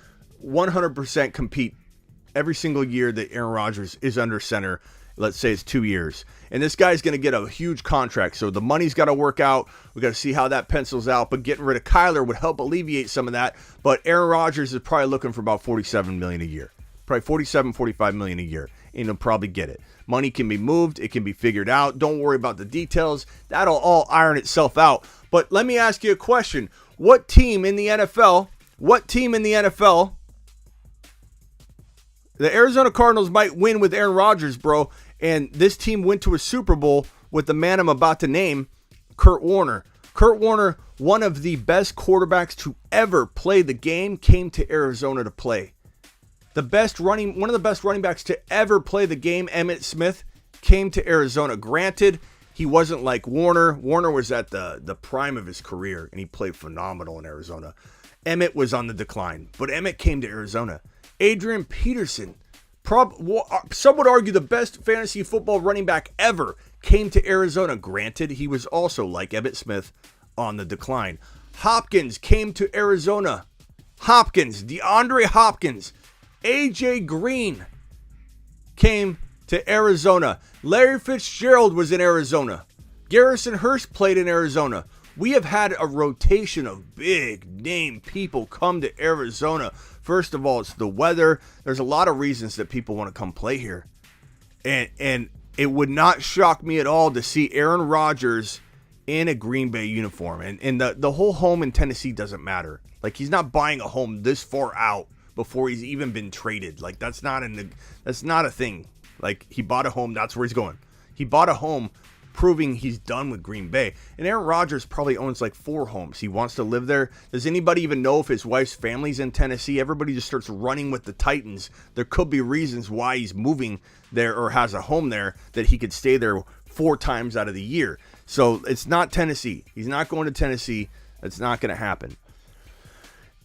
100% compete every single year that Aaron Rodgers is under center. Let's say it's 2 years. And this guy's going to get a huge contract. So the money's got to work out. We got to see how that pencils out. But getting rid of Kyler would help alleviate some of that. But Aaron Rodgers is probably looking for about $47 million a year. Probably $45 million a year. And he'll probably get it. Money can be moved. It can be figured out. Don't worry about the details. That'll all iron itself out. But let me ask you a question. What team in the NFL, the Arizona Cardinals might win with Aaron Rodgers, bro, and this team went to a Super Bowl with the man I'm about to name, Kurt Warner. Kurt Warner, one of the best quarterbacks to ever play the game, came to Arizona to play. One of the best running backs to ever play the game, Emmitt Smith, came to Arizona. Granted, he wasn't like Warner. Warner was at the prime of his career, and he played phenomenal in Arizona. Emmitt was on the decline, but Emmitt came to Arizona. Adrian Peterson, some would argue the best fantasy football running back ever, came to Arizona. Granted, he was also, like Emmitt Smith, on the decline. Hopkins came to Arizona. Hopkins, DeAndre Hopkins, AJ Green came to Arizona. Larry Fitzgerald was in Arizona. Garrison Hurst played in Arizona. We have had a rotation of big name people come to Arizona. First of all, it's the weather. There's a lot of reasons that people want to come play here. And it would not shock me at all to see Aaron Rodgers in a Green Bay uniform. And the whole home in Tennessee doesn't matter. Like, he's not buying a home this far out before he's even been traded. Like, that's not a thing. Like, he bought a home, that's where he's going. He bought a home proving he's done with Green Bay. And Aaron Rodgers probably owns like 4 homes. He wants to live there. Does anybody even know if his wife's family's in Tennessee? Everybody just starts running with the Titans. There could be reasons why he's moving there or has a home there that he could stay there 4 times out of the year. So it's not Tennessee. He's not going to Tennessee. That's not going to happen.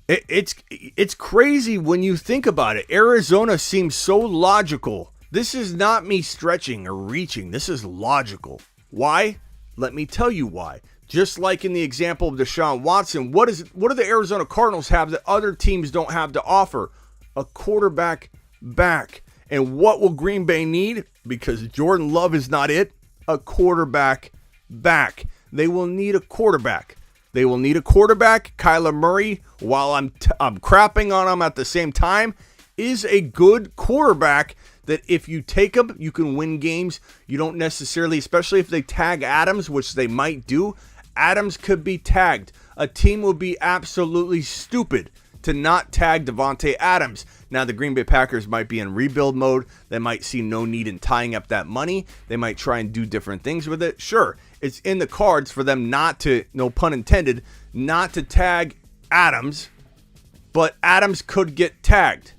It's crazy when you think about it. Arizona seems so logical. This is not me stretching or reaching. This is logical. Why? Let me tell you why. Just like in the example of Deshaun Watson, what do the Arizona Cardinals have that other teams don't have to offer? A quarterback back. And what will Green Bay need? Because Jordan Love is not it. A quarterback back. They will need a quarterback. They will need a quarterback. Kyler Murray, while I'm crapping on him at the same time, is a good quarterback that if you take him, you can win games. You don't necessarily, especially if they tag Adams, which they might do. Adams could be tagged. A team would be absolutely stupid to not tag Devontae Adams. Now, the Green Bay Packers might be in rebuild mode. They might see no need in tying up that money. They might try and do different things with it. Sure, it's in the cards for them not to, no pun intended, not to tag Adams, but Adams could get tagged.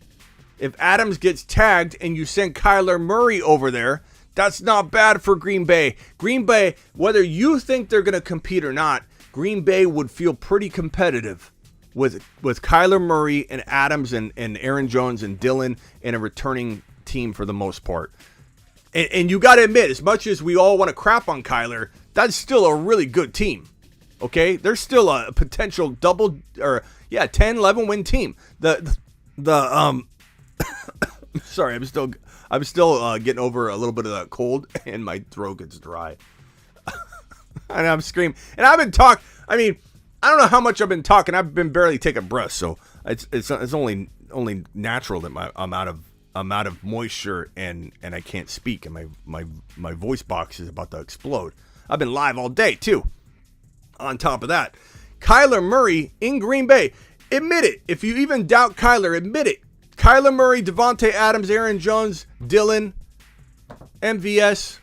If Adams gets tagged and you send Kyler Murray over there, that's not bad for Green Bay. Green Bay, whether you think they're going to compete or not, Green Bay would feel pretty competitive with Kyler Murray and Adams and Aaron Jones and Dillon and a returning team for the most part. And you got to admit, as much as we all want to crap on Kyler, that's still a really good team. Okay? There's still a potential 10, 11 win team. Sorry, I'm still getting over a little bit of that cold and my throat gets dry. And I'm screaming. And I've been talking. I mean, I don't know how much I've been talking. I've been barely taking breaths, so it's only natural that I'm out of moisture and I can't speak and my voice box is about to explode. I've been live all day too. On top of that, Kyler Murray in Green Bay. Admit it. If you even doubt Kyler, admit it. Kyler Murray, Devontae Adams, Aaron Jones, Dillon, MVS.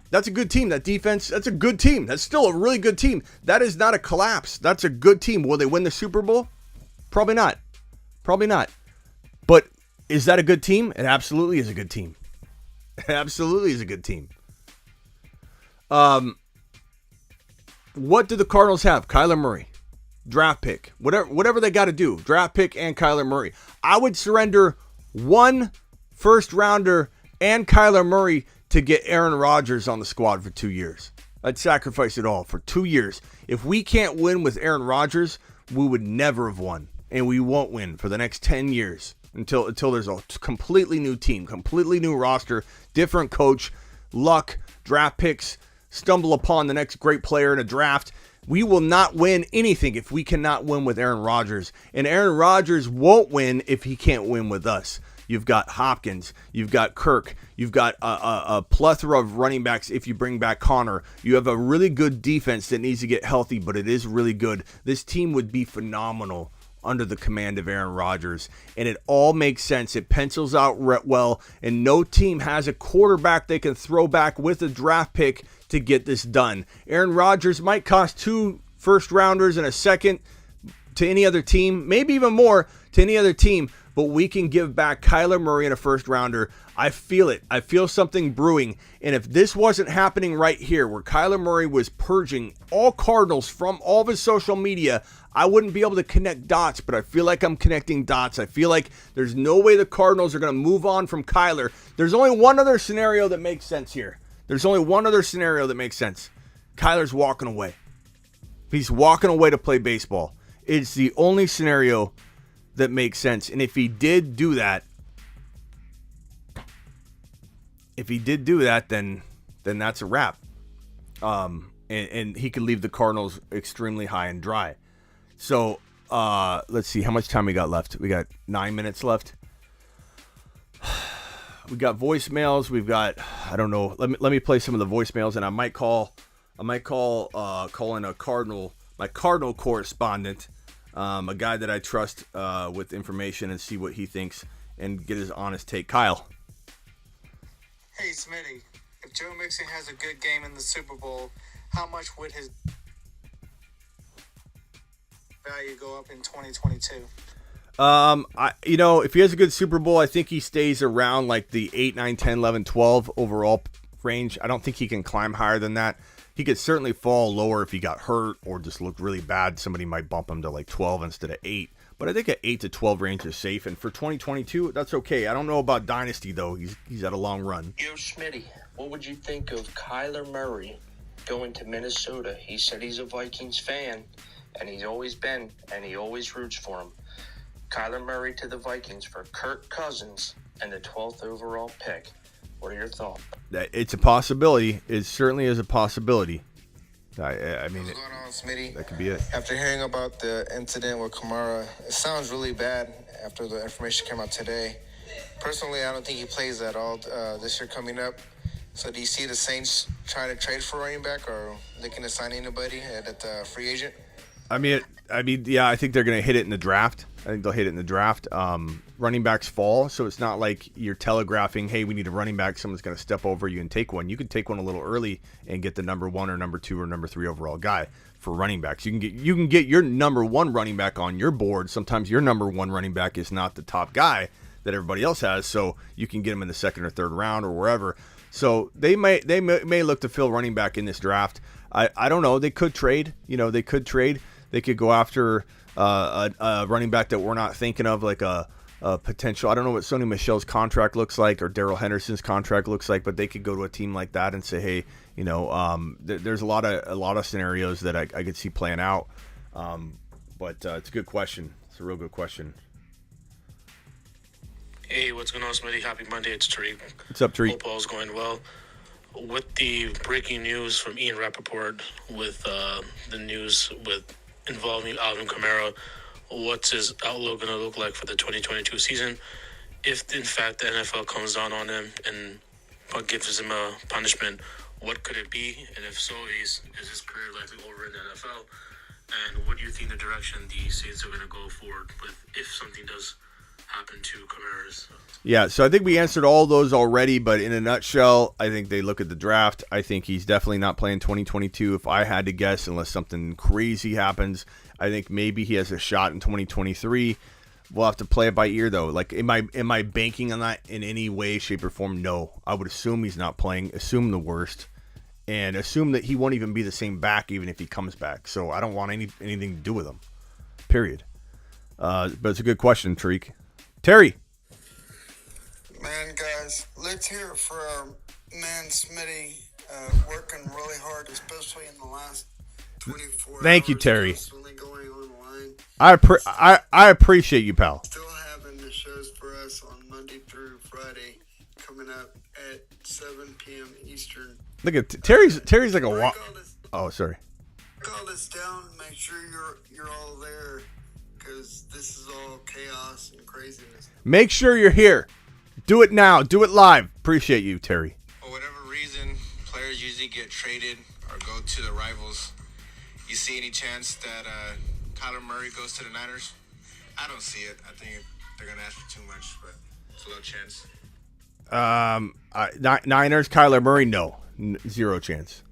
That's a good team. That defense, that's a good team. That's still a really good team. That is not a collapse. That's a good team. Will they win the Super Bowl? Probably not. Probably not. But is that a good team? It absolutely is a good team. It absolutely is a good team. What do the Cardinals have? Kyler Murray. Draft pick, whatever they got to do, draft pick and Kyler Murray. I would surrender 1 first rounder and Kyler Murray to get Aaron Rodgers on the squad for 2 years. I'd sacrifice it all for 2 years. If we can't win with Aaron Rodgers, we would never have won, and we won't win for the next 10 years until there's a completely new team, completely new roster, different coach, luck, draft picks, stumble upon the next great player in a draft. We will not win anything if we cannot win with Aaron Rodgers. And Aaron Rodgers won't win if he can't win with us. You've got Hopkins. You've got Kirk. You've got a plethora of running backs if you bring back Connor. You have a really good defense that needs to get healthy, but it is really good. This team would be phenomenal under the command of Aaron Rodgers. And it all makes sense. It pencils out well. And no team has a quarterback they can throw back with a draft pick to get this done. Aaron Rodgers might cost 2 first rounders and a second to any other team, maybe even more to any other team, but we can give back Kyler Murray and a first rounder. I feel it. I feel something brewing. And if this wasn't happening right here, where Kyler Murray was purging all Cardinals from all of his social media, I wouldn't be able to connect dots, but I feel like I'm connecting dots. I feel like there's no way the Cardinals are going to move on from Kyler. There's only one other scenario that makes sense here. There's only one other scenario that makes sense. Kyler's walking away. He's walking away to play baseball. It's the only scenario that makes sense. And if he did do that, then that's a wrap. And he could leave the Cardinals extremely high and dry. So let's see how much time we got left. We got 9 minutes left. We got voicemails. We've got, I don't know. Let me play some of the voicemails, and I might call in my Cardinal correspondent, a guy that I trust with information, and see what he thinks and get his honest take. Kyle. Hey, Smitty. If Joe Mixon has a good game in the Super Bowl, how much would his value go up in 2022? If he has a good Super Bowl, I think he stays around like the 8, 9, 10, 11, 12 overall range. I don't think he can climb higher than that. He could certainly fall lower if he got hurt or just looked really bad. Somebody might bump him to like 12 instead of 8. But I think at 8 to 12 range is safe. And for 2022, that's okay. I don't know about Dynasty, though. He's at a long run. Yo, Schmitty, what would you think of Kyler Murray going to Minnesota? He said he's a Vikings fan, and he's always been, and he always roots for him. Kyler Murray to the Vikings for Kirk Cousins and the 12th overall pick. What are your thoughts? It's a possibility. It certainly is a possibility. I mean, what's going on, Smitty? That could be it. After hearing about the incident with Kamara, it sounds really bad after the information came out today. Personally, I don't think he plays at all this year coming up. So do you see the Saints trying to trade for running back or looking to sign anybody at the free agent? I mean, yeah, I think they're going to hit it in the draft. I think they'll hit it in the draft. Running backs fall, so it's not like you're telegraphing, hey, we need a running back. Someone's going to step over you and take one. You could take one a little early and get the number 1 or number 2 or number 3 overall guy for running backs. You can get your number 1 running back on your board. Sometimes your number 1 running back is not the top guy that everybody else has, so you can get him in the 2nd or 3rd round or wherever. So they may look to fill running back in this draft. I don't know. They could trade. They could trade. They could go after a running back that we're not thinking of, like a potential. I don't know what Sony Michel's contract looks like or Darrell Henderson's contract looks like, but they could go to a team like that and say, hey, there's a lot of scenarios that I could see playing out. But it's a good question. It's a real good question. Hey, what's going on, Smitty? Happy Monday. It's Tariq. What's up, Tariq? Hope all's going well. With the breaking news from Ian Rappaport with the news involving Alvin Kamara, what's his outlook going to look like for the 2022 season? If, in fact, the NFL comes down on him and gives him a punishment, what could it be? And if so, is his career likely over in the NFL? And what do you think the direction the Saints are going to go forward with if something does happen to Kamara's? Yeah, so I think we answered all those already, but in a nutshell, I think they look at the draft. I think he's definitely not playing 2022 if I had to guess, unless something crazy happens. I think maybe he has a shot in 2023. We'll have to play it by ear, though. Like, am I banking on that in any way, shape, or form? No. I would assume he's not playing, assume the worst, and assume that he won't even be the same back even if he comes back. So I don't want anything to do with him, period. But it's a good question, Tariq. Terry. Man, guys, let's hear it for our man Smitty, working really hard, especially in the last 24 hours. Thank you, Terry. Constantly going online. I appreciate you, pal. Still having the shows for us on Monday through Friday, coming up at 7 p.m. Eastern. Look at Terry's like a Oh, sorry. Break all this down and make sure you're all there, because this is all chaos and craziness. Make sure you're here. Do it now. Do it live. Appreciate you, Terry. For whatever reason, players usually get traded or go to the rivals. You see any chance that Kyler Murray goes to the Niners? I don't see it. I think they're going to ask for too much, but it's a low chance. Niners, Kyler Murray, no. Zero chance.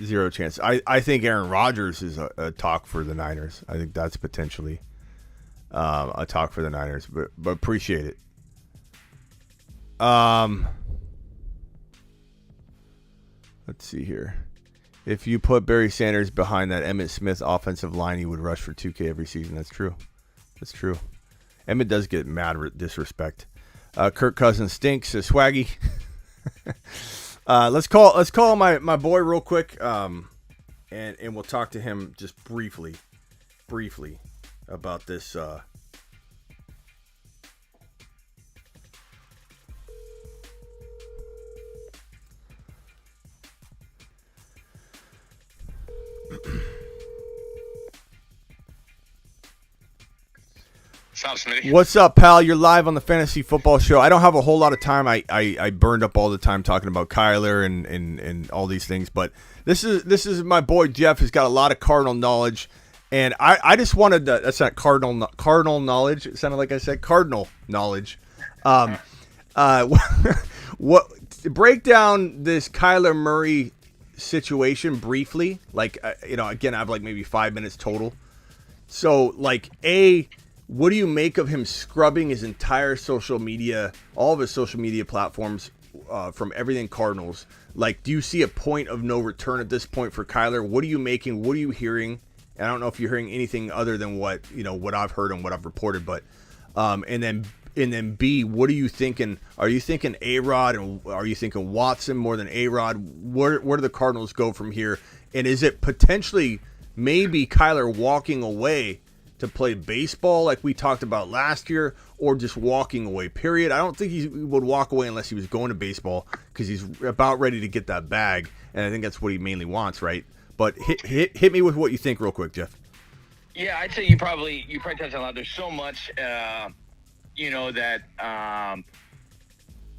Zero chance. I think Aaron Rodgers is a talk for the Niners. I think that's potentially a talk for the Niners, but appreciate it. Let's see here. If you put Barry Sanders behind that Emmitt Smith offensive line, he would rush for 2K every season. That's true. That's true. Emmitt does get mad disrespect. Kirk Cousins stinks, says Swaggy. Let's call my boy real quick, and we'll talk to him just briefly. about this. What's up, pal? You're live on the Fantasy Football Show. I don't have a whole lot of time. I burned up all the time talking about Kyler and all these things, but this is my boy Jeff, who's got a lot of Cardinal knowledge, and I just wanted to, that's not Cardinal knowledge. It sounded like I said Cardinal knowledge. What break down this Kyler Murray situation briefly? Like, again, I have like maybe 5 minutes total. So, like, what do you make of him scrubbing his entire social media, all of his social media platforms from everything Cardinals? Like, do you see a point of no return at this point for Kyler? What are you making? What are you hearing? And I don't know if you're hearing anything other than what I've heard and what I've reported, but and then B, what are you thinking? Are you thinking A-Rod, and are you thinking Watson more than A-Rod? Where do the Cardinals go from here? And is it potentially maybe Kyler walking away to play baseball like we talked about last year, or just walking away, period? I don't think he would walk away unless he was going to baseball, because he's about ready to get that bag, and I think that's what he mainly wants, right? But hit me with what you think real quick, Jeff. Yeah, I'd say you probably touched on a lot. There's so much, that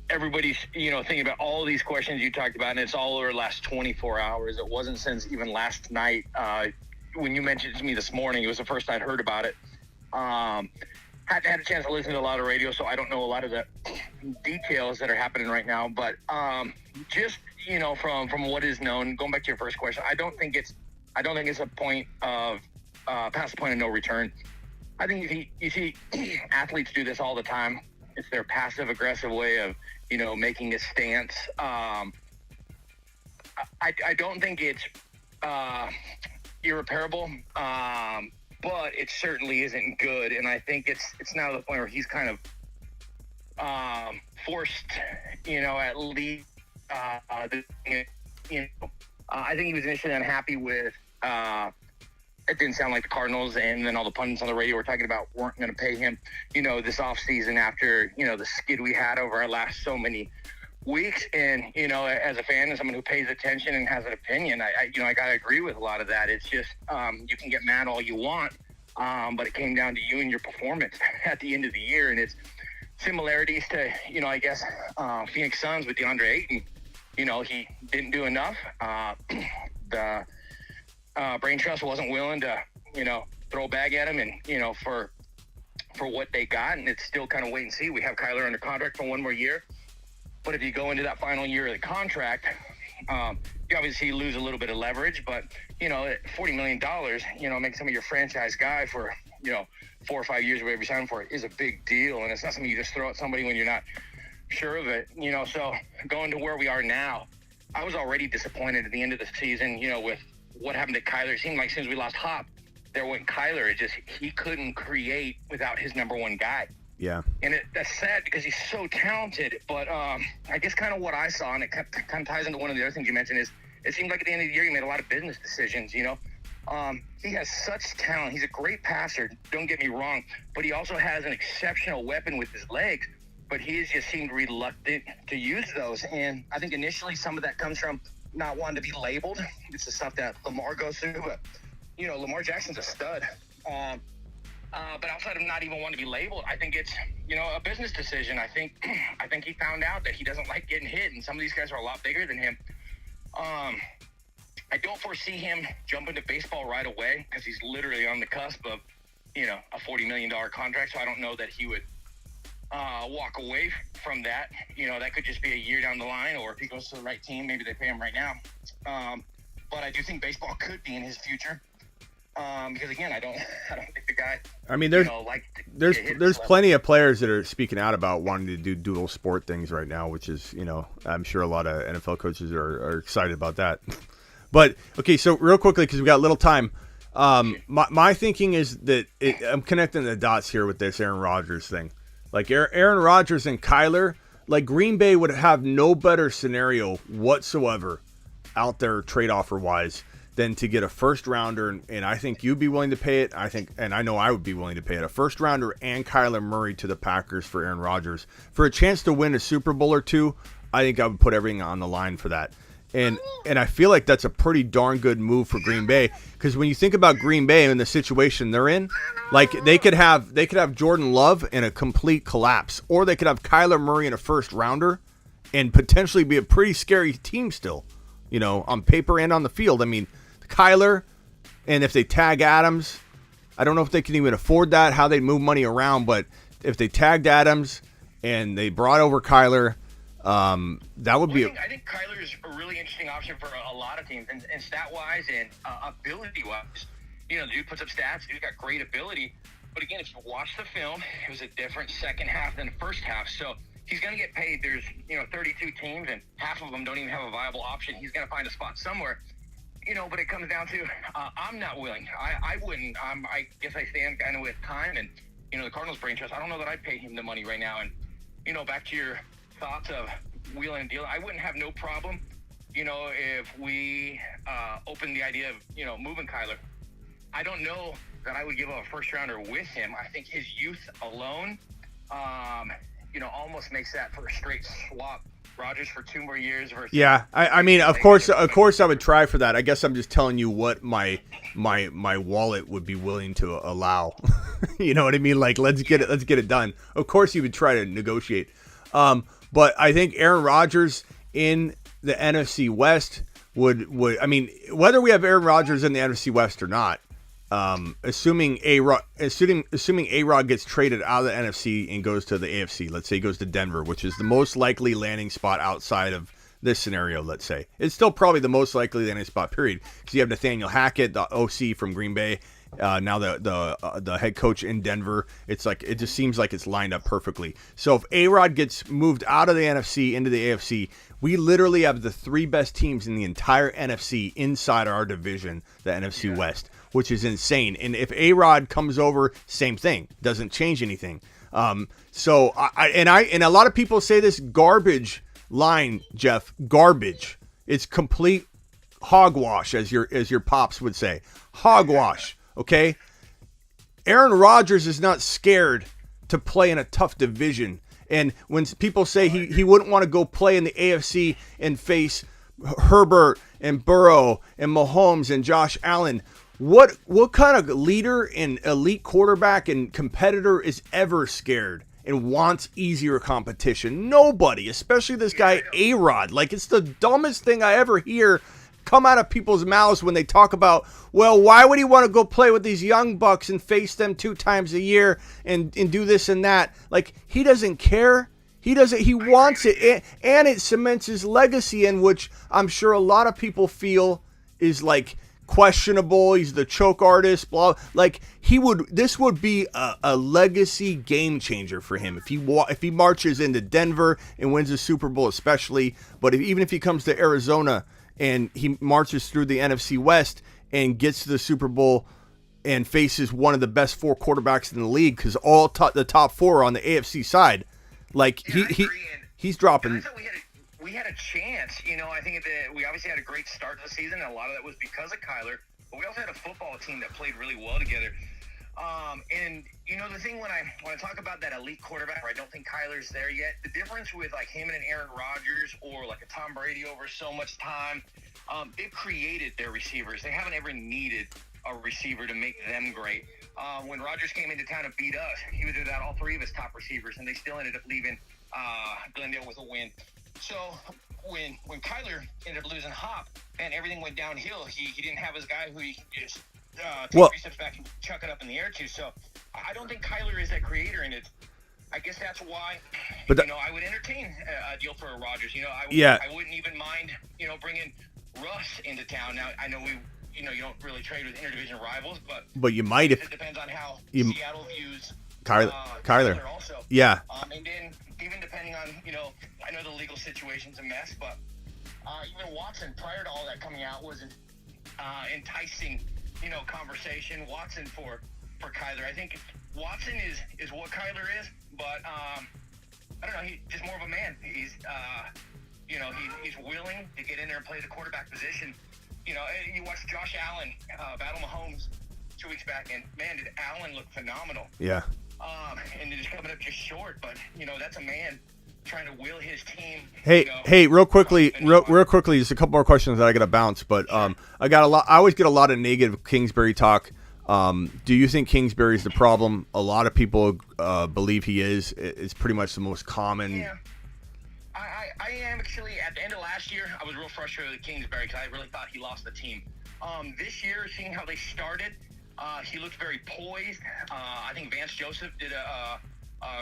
everybody's, thinking about all these questions you talked about, and it's all over the last 24 hours. It wasn't since even last night. When you mentioned it to me this morning, it was the first I'd heard about it. Hadn't had a chance to listen to a lot of radio, so I don't know a lot of the details that are happening right now. But just from what is known, going back to your first question, I don't think it's a point of past the point of no return. I think you see athletes do this all the time. It's their passive aggressive way of making a stance. I don't think it's irreparable, but it certainly isn't good, and I think it's now to the point where he's kind of forced, at least. I think he was initially unhappy with. It didn't sound like the Cardinals, and then all the pundits on the radio were talking about weren't going to pay him, this offseason after the skid we had over our last so many weeks. And as a fan and someone who pays attention and has an opinion, I gotta agree with a lot of that. It's just you can get mad all you want, but it came down to you and your performance at the end of the year. And it's similarities to I guess Phoenix Suns with DeAndre Ayton. He didn't do enough. The brain trust wasn't willing to throw a bag at him, and for what they got, and it's still kind of wait and see. We have Kyler under contract for one more year. But if you go into that final year of the contract, you obviously lose a little bit of leverage. But, at $40 million, make some of your franchise guy for, 4 or 5 years or whatever you sign for is a big deal. And it's not something you just throw at somebody when you're not sure of it. So going to where we are now, I was already disappointed at the end of the season, with what happened to Kyler. It seemed like since we lost Hop, there went Kyler. He couldn't create without his number one guy. Yeah. And that's sad because he's so talented. But I guess kind of what I saw, and it kind of ties into one of the other things you mentioned, is it seemed like at the end of the year he made a lot of business decisions, He has such talent. He's a great passer, don't get me wrong, but he also has an exceptional weapon with his legs, but he has just seemed reluctant to use those. And I think initially some of that comes from not wanting to be labeled. It's the stuff that Lamar goes through. But, Lamar Jackson's a stud. But outside of not even wanting to be labeled, I think it's, a business decision. I think he found out that he doesn't like getting hit, and some of these guys are a lot bigger than him. I don't foresee him jumping to baseball right away because he's literally on the cusp of, a $40 million contract. So I don't know that he would walk away from that. That could just be a year down the line, or if he goes to the right team, maybe they pay him right now. But I do think baseball could be in his future. Because again, I don't think the guy. I mean, there's plenty of players that are speaking out about wanting to do dual sport things right now, which is, I'm sure a lot of NFL coaches are excited about that. But okay, so real quickly, because we got a little time, my thinking is that I'm connecting the dots here with this Aaron Rodgers thing. Like Aaron Rodgers and Kyler, like Green Bay would have no better scenario whatsoever out there trade offer wise than to get a first rounder, and I think you'd be willing to pay it. I know I would be willing to pay it. A first rounder and Kyler Murray to the Packers for Aaron Rodgers for a chance to win a Super Bowl or two. I think I would put everything on the line for that. And I feel like that's a pretty darn good move for Green Bay, because when you think about Green Bay and the situation they're in, like they could have Jordan Love in a complete collapse, or they could have Kyler Murray in a first rounder and potentially be a pretty scary team still, on paper and on the field. I mean, Kyler, and if they tag Adams, I don't know if they can even afford that, how they move money around, but if they tagged Adams and they brought over Kyler, that would be. I think Kyler is a really interesting option for a lot of teams, and stat-wise and ability-wise. The dude puts up stats. Dude's got great ability, but again, if you watch the film, it was a different second half than the first half. So he's going to get paid. There's 32 teams, and half of them don't even have a viable option. He's going to find a spot somewhere. But it comes down to I'm not willing. I wouldn't. I guess I stand kind of with time and the Cardinals brain trust. I don't know that I'd pay him the money right now. And back to your thoughts of wheeling and dealing, I wouldn't have no problem, if we opened the idea of, moving Kyler. I don't know that I would give up a first rounder with him. I think his youth alone, almost makes that for a straight swap. Rodgers for 2 more years versus. Yeah, I mean, of course, I would try for that. I guess I'm just telling you what my wallet would be willing to allow. You know what I mean? Like, let's get it done. Of course, you would try to negotiate. But I think Aaron Rodgers in the NFC West would I mean, whether we have Aaron Rodgers in the NFC West or not, assuming A-Rod gets traded out of the NFC and goes to the AFC, let's say he goes to Denver, which is the most likely landing spot outside of this scenario, let's say. It's still probably the most likely landing spot, period. Because you have Nathaniel Hackett, the OC from Green Bay, now the head coach in Denver. It's like, it just seems like it's lined up perfectly. So if A-Rod gets moved out of the NFC into the AFC, we literally have the 3 best teams in the entire NFC inside our division, the NFC West, which is insane. And if A-Rod comes over, same thing, doesn't change anything. So a lot of people say this garbage line, Jeff, garbage. It's complete hogwash, as your pops would say, hogwash. Okay, Aaron Rodgers is not scared to play in a tough division. And when people say he wouldn't want to go play in the AFC and face Herbert and Burrow and Mahomes and Josh Allen, what kind of leader and elite quarterback and competitor is ever scared and wants easier competition? Nobody, especially this guy A-Rod. Like, it's the dumbest thing I ever hear come out of people's mouths when they talk about, well, why would he want to go play with these young bucks and face them 2 times a year and do this and that? Like, he doesn't care. He wants it, and it cements his legacy, in which I'm sure a lot of people feel is like questionable. He's the choke artist, blah. Like, this would be a legacy game changer for him if he marches into Denver and wins the Super Bowl, especially. But even if he comes to Arizona and he marches through the NFC West and gets to the Super Bowl and faces one of the best 4 quarterbacks in the league, because the top 4 are on the AFC side, like, he's dropping. I thought we had a chance. I think we obviously had a great start to the season, and a lot of that was because of Kyler. But we also had a football team that played really well together. And the thing when I talk about that elite quarterback, where I don't think Kyler's there yet, the difference with like him and an Aaron Rodgers or like a Tom Brady over so much time, they've created their receivers. They haven't ever needed a receiver to make them great. When Rodgers came into town and beat us, he was without all 3 of his top receivers, and they still ended up leaving Glendale with a win. So when Kyler ended up losing Hop and everything went downhill, he didn't have his guy who he could just take 3 steps back and chuck it up in the air to. So I don't think Kyler is that creator, and I guess that's why I would entertain a deal for Rodgers. I wouldn't even mind bringing Russ into town. Now I know you don't really trade with interdivision rivals, but you might if it depends on how Seattle views Kyler also. Yeah. And then even depending on I know the legal situation's a mess, but even Watson prior to all that coming out was an enticing conversation. Watson for Kyler. I think Watson is what Kyler is, but I don't know. He's just more of a man. He's he's willing to get in there and play the quarterback position. You know, you watch Josh Allen battle Mahomes 2 weeks back, and man, did Allen look phenomenal. Yeah. And they're just coming up just short, but you know, that's a man trying to will his team. Hey, real quickly, just a couple more questions that I got to bounce, but I always get a lot of negative Kingsbury talk. Do you think Kingsbury is the problem? A lot of people believe he is. It's pretty much the most common. Yeah. I am actually, at the end of last year, I was real frustrated with Kingsbury because I really thought he lost the team. This year, seeing how they started, he looked very poised. I think Vance Joseph did a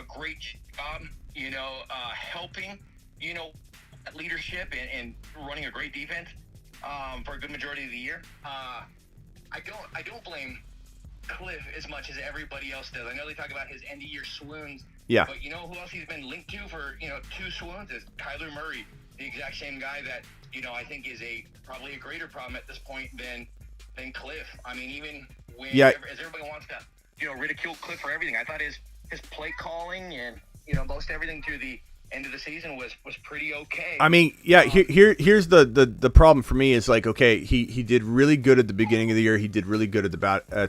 great job, helping, leadership and running a great defense for a good majority of the year. I don't blame Cliff as much as everybody else does. I know they talk about his end-of-year swoons. Yeah. But you know who else he's been linked to for, 2 swoons is Kyler Murray, the exact same guy that, I think is probably a greater problem at this point than Cliff. I mean, even when as everybody wants to, ridicule Cliff for everything, I thought his play calling and, most everything through the end of the season was pretty okay. I mean, here's the problem for me is like, okay, he did really good at the beginning of the year. He did really good at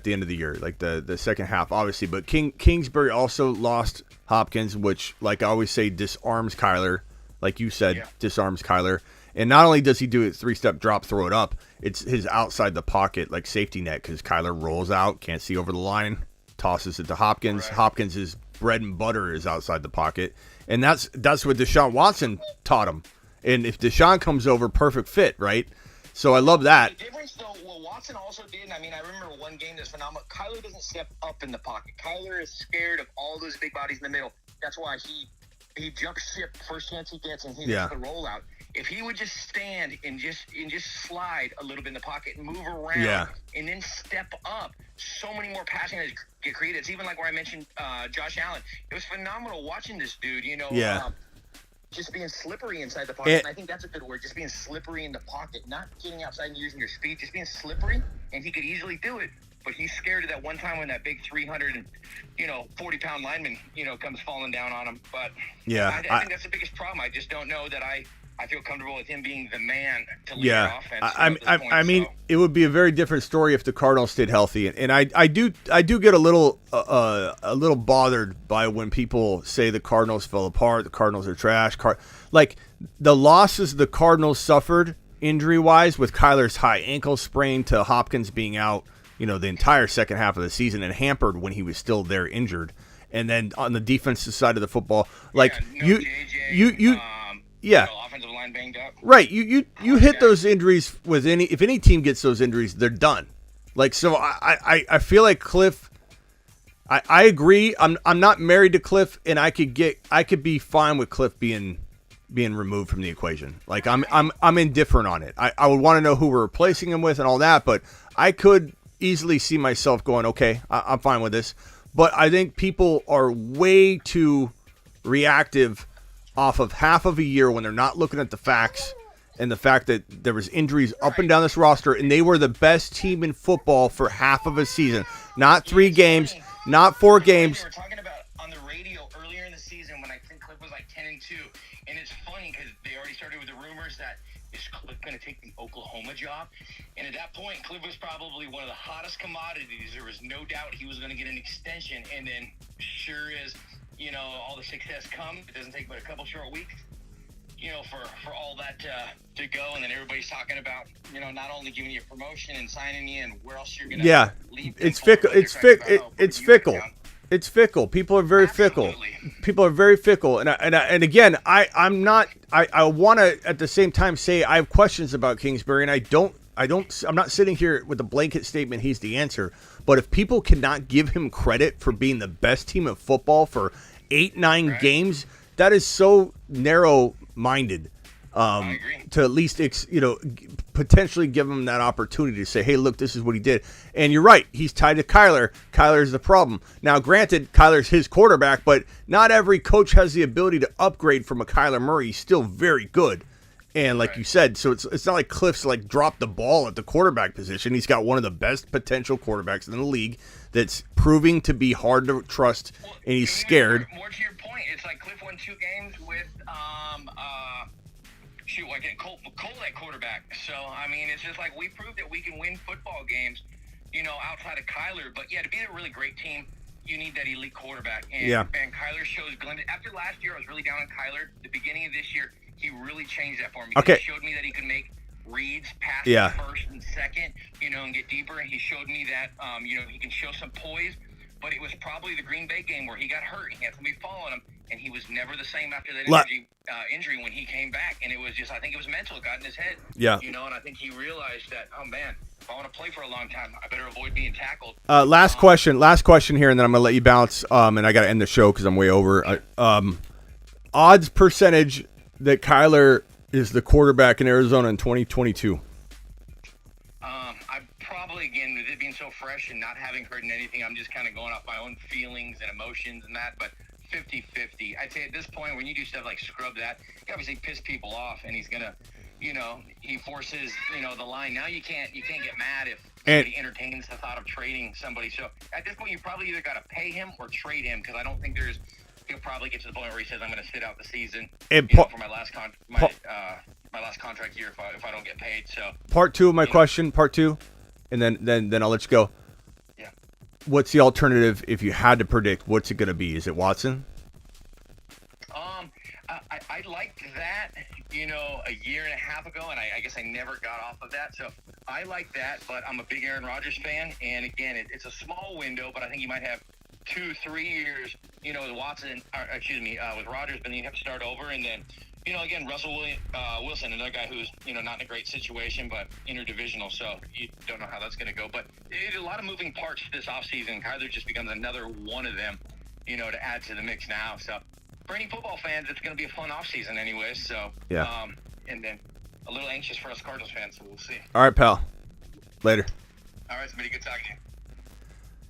the end of the year, like the second half, obviously. But Kingsbury also lost Hopkins, which, like I always say, disarms Kyler. Like you said, disarms Kyler. And not only does he do it 3-step drop, throw it up, it's his outside the pocket, like safety net, because Kyler rolls out, can't see over the line, tosses it to Hopkins. Right. Hopkins' bread and butter is outside the pocket. And that's what Deshaun Watson taught him. And if Deshaun comes over, perfect fit, right? So I love that. The difference, though, what Watson also did, I remember one game that's phenomenal. Kyler doesn't step up in the pocket. Kyler is scared of all those big bodies in the middle. That's why he jumps ship first chance he gets, and he hits the rollout. If he would just stand and just slide a little bit in the pocket and move around and then step up, so many more passing lanes get created. It's even like where I mentioned Josh Allen. It was phenomenal watching this dude, just being slippery inside the pocket. And I think that's a good word, just being slippery in the pocket, not getting outside and using your speed, just being slippery, and he could easily do it. But he's scared of that one time when that big 340-pound lineman, comes falling down on him. But I think that's the biggest problem. I just don't know that I feel comfortable with him being the man to lead our offense. It would be a very different story if the Cardinals stayed healthy. And I do get a little bothered by when people say the Cardinals fell apart, the Cardinals are trash. Like the losses the Cardinals suffered injury-wise, with Kyler's high ankle sprain to Hopkins being out, the entire second half of the season and hampered when he was still there injured. And then on the defensive side of the football, like offensive line banged up. Right. You hit those injuries with if any team gets those injuries, they're done. Like, so I feel like Cliff, I agree. I'm not married to Cliff, and I could be fine with Cliff being removed from the equation. Like I'm indifferent on it. I would want to know who we're replacing him with and all that, but I could easily see myself going, okay, I'm fine with this. But I think people are way too reactive off of half of a year when they're not looking at the facts and the fact that there was injuries up and down this roster, and they were the best team in football for half of a season. Not 3 games, not 4 games. We were talking about on the radio earlier in the season when I think Cliff was like 10-2, and it's funny because they already started with the rumors that is Cliff going to take the Oklahoma job? And at that point, Cliff was probably one of the hottest commodities. There was no doubt he was going to get an extension, and then sure as all the success comes, it doesn't take but a couple short weeks, for all that to go, and then everybody's talking about, not only giving you a promotion and signing you and where else you're going to leave. It's fickle. It's fickle. It's fickle. People are very fickle. People are very fickle. And again, I'm not. I want to at the same time say I have questions about Kingsbury, and I'm not sitting here with a blanket statement he's the answer. But if people cannot give him credit for being the best team of football for 8-9 games, that is so narrow-minded. To at least potentially give him that opportunity to say, hey, look, this is what he did. And you're right, he's tied to Kyler. Kyler's the problem. Now, granted, Kyler's his quarterback, but not every coach has the ability to upgrade from a Kyler Murray. He's still very good. And like you said, so it's not like Cliff's like dropped the ball at the quarterback position. He's got one of the best potential quarterbacks in the league that's proving to be hard to trust, and he's scared. More to your point, it's like Cliff won 2 games with getting Cole at quarterback. So, I mean, it's just like we proved that we can win football games, outside of Kyler. But, yeah, to be a really great team, you need that elite quarterback. And Kyler shows Glendon. After last year, I was really down on Kyler. The beginning of this year, he really changed that for me. Okay. He showed me that he could make reads, passes first and second, and get deeper. And he showed me that, he can show some poise. But it was probably the Green Bay game where he got hurt. He had somebody following him, and he was never the same after that injury when he came back. And it was just, I think it was mental. It got in his head. Yeah. And I think he realized that, oh, man, if I want to play for a long time, I better avoid being tackled. Last question here, and then I'm going to let you bounce, and I got to end the show because I'm way over. Odds percentage that Kyler is the quarterback in Arizona in 2022. Again, with it being so fresh and not having heard anything, I'm just kind of going off my own feelings and emotions and that, but 50-50. I'd say at this point, when you do stuff like scrub that, you obviously piss people off, and he's going to, he forces, the line. Now you can't get mad if somebody entertains the thought of trading somebody. So at this point, you probably either got to pay him or trade him, because I don't think he'll probably get to the point where he says, I'm going to sit out the season for my last my last contract year if I don't get paid. So part two of my question, and then I'll let you go. Yeah. What's the alternative if you had to predict? What's it going to be? Is it Watson? I liked that, a year and a half ago, and I guess I never got off of that. So I like that, but I'm a big Aaron Rodgers fan, and again, it's a small window, but I think you might have 2-3 years, with Watson, with Rodgers, but then you have to start over, and then. Again, Russell Wilson, another guy who's, not in a great situation, but interdivisional, so you don't know how that's going to go. But a lot of moving parts this offseason. Kyler just becomes another one of them, to add to the mix now. So for any football fans, it's going to be a fun offseason anyways. So, yeah. And then a little anxious for us Cardinals fans, so we'll see. All right, pal. Later. All right, somebody, good talking to you.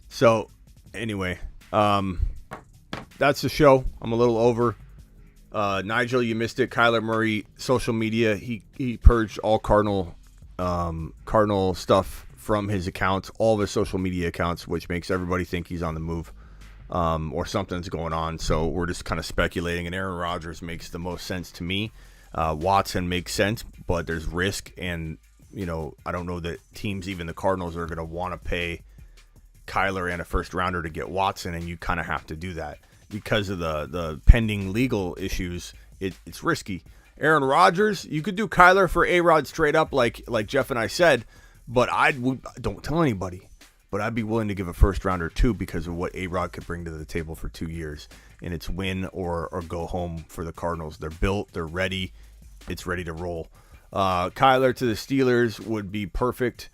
So, anyway, that's the show. I'm a little over. Nigel, you missed it. Kyler Murray, social media. He purged all Cardinal stuff from his accounts, all of his social media accounts, which makes everybody think he's on the move, or something's going on. So we're just kind of speculating. And Aaron Rodgers makes the most sense to me. Watson makes sense, but there's risk, and I don't know that teams, even the Cardinals, are going to want to pay Kyler and a first rounder to get Watson, and you kind of have to do that. Because of the pending legal issues, it's risky. Aaron Rodgers, you could do Kyler for A-Rod straight up, like Jeff and I said, but don't tell anybody. But I'd be willing to give a first rounder too, because of what A-Rod could bring to the table for 2 years, and it's win or go home for the Cardinals. They're built, they're ready, it's ready to roll. Kyler to the Steelers would be perfect.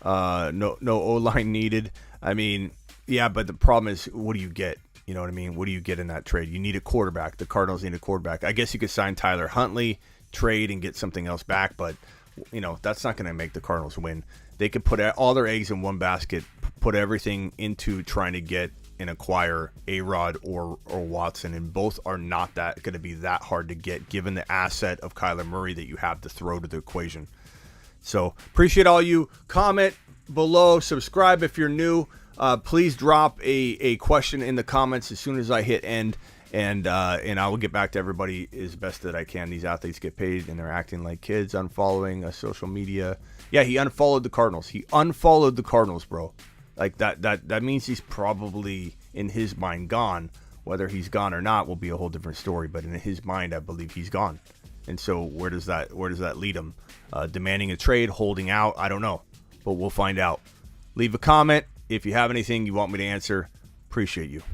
No O-line needed. I mean, yeah, but the problem is, what do you get? You know what I mean? What do you get in that trade? You need a quarterback. The Cardinals need a quarterback. I guess you could sign Tyler Huntley, trade, and get something else back, but that's not going to make the Cardinals win. They could put all their eggs in one basket, put everything into trying to get and acquire A-Rod or Watson, and both are not that going to be that hard to get, given the asset of Kyler Murray that you have to throw to the equation. So appreciate all you. Comment below, subscribe if you're new. Please drop a question in the comments as soon as I hit end, and I will get back to everybody as best that I can. These athletes get paid, and they're acting like kids, unfollowing social media. Yeah, he unfollowed the Cardinals. He unfollowed the Cardinals, bro. Like that means he's probably, in his mind, gone. Whether he's gone or not will be a whole different story. But in his mind, I believe he's gone. And so where does that lead him? Demanding a trade, holding out? I don't know, but we'll find out. Leave a comment. If you have anything you want me to answer, appreciate you.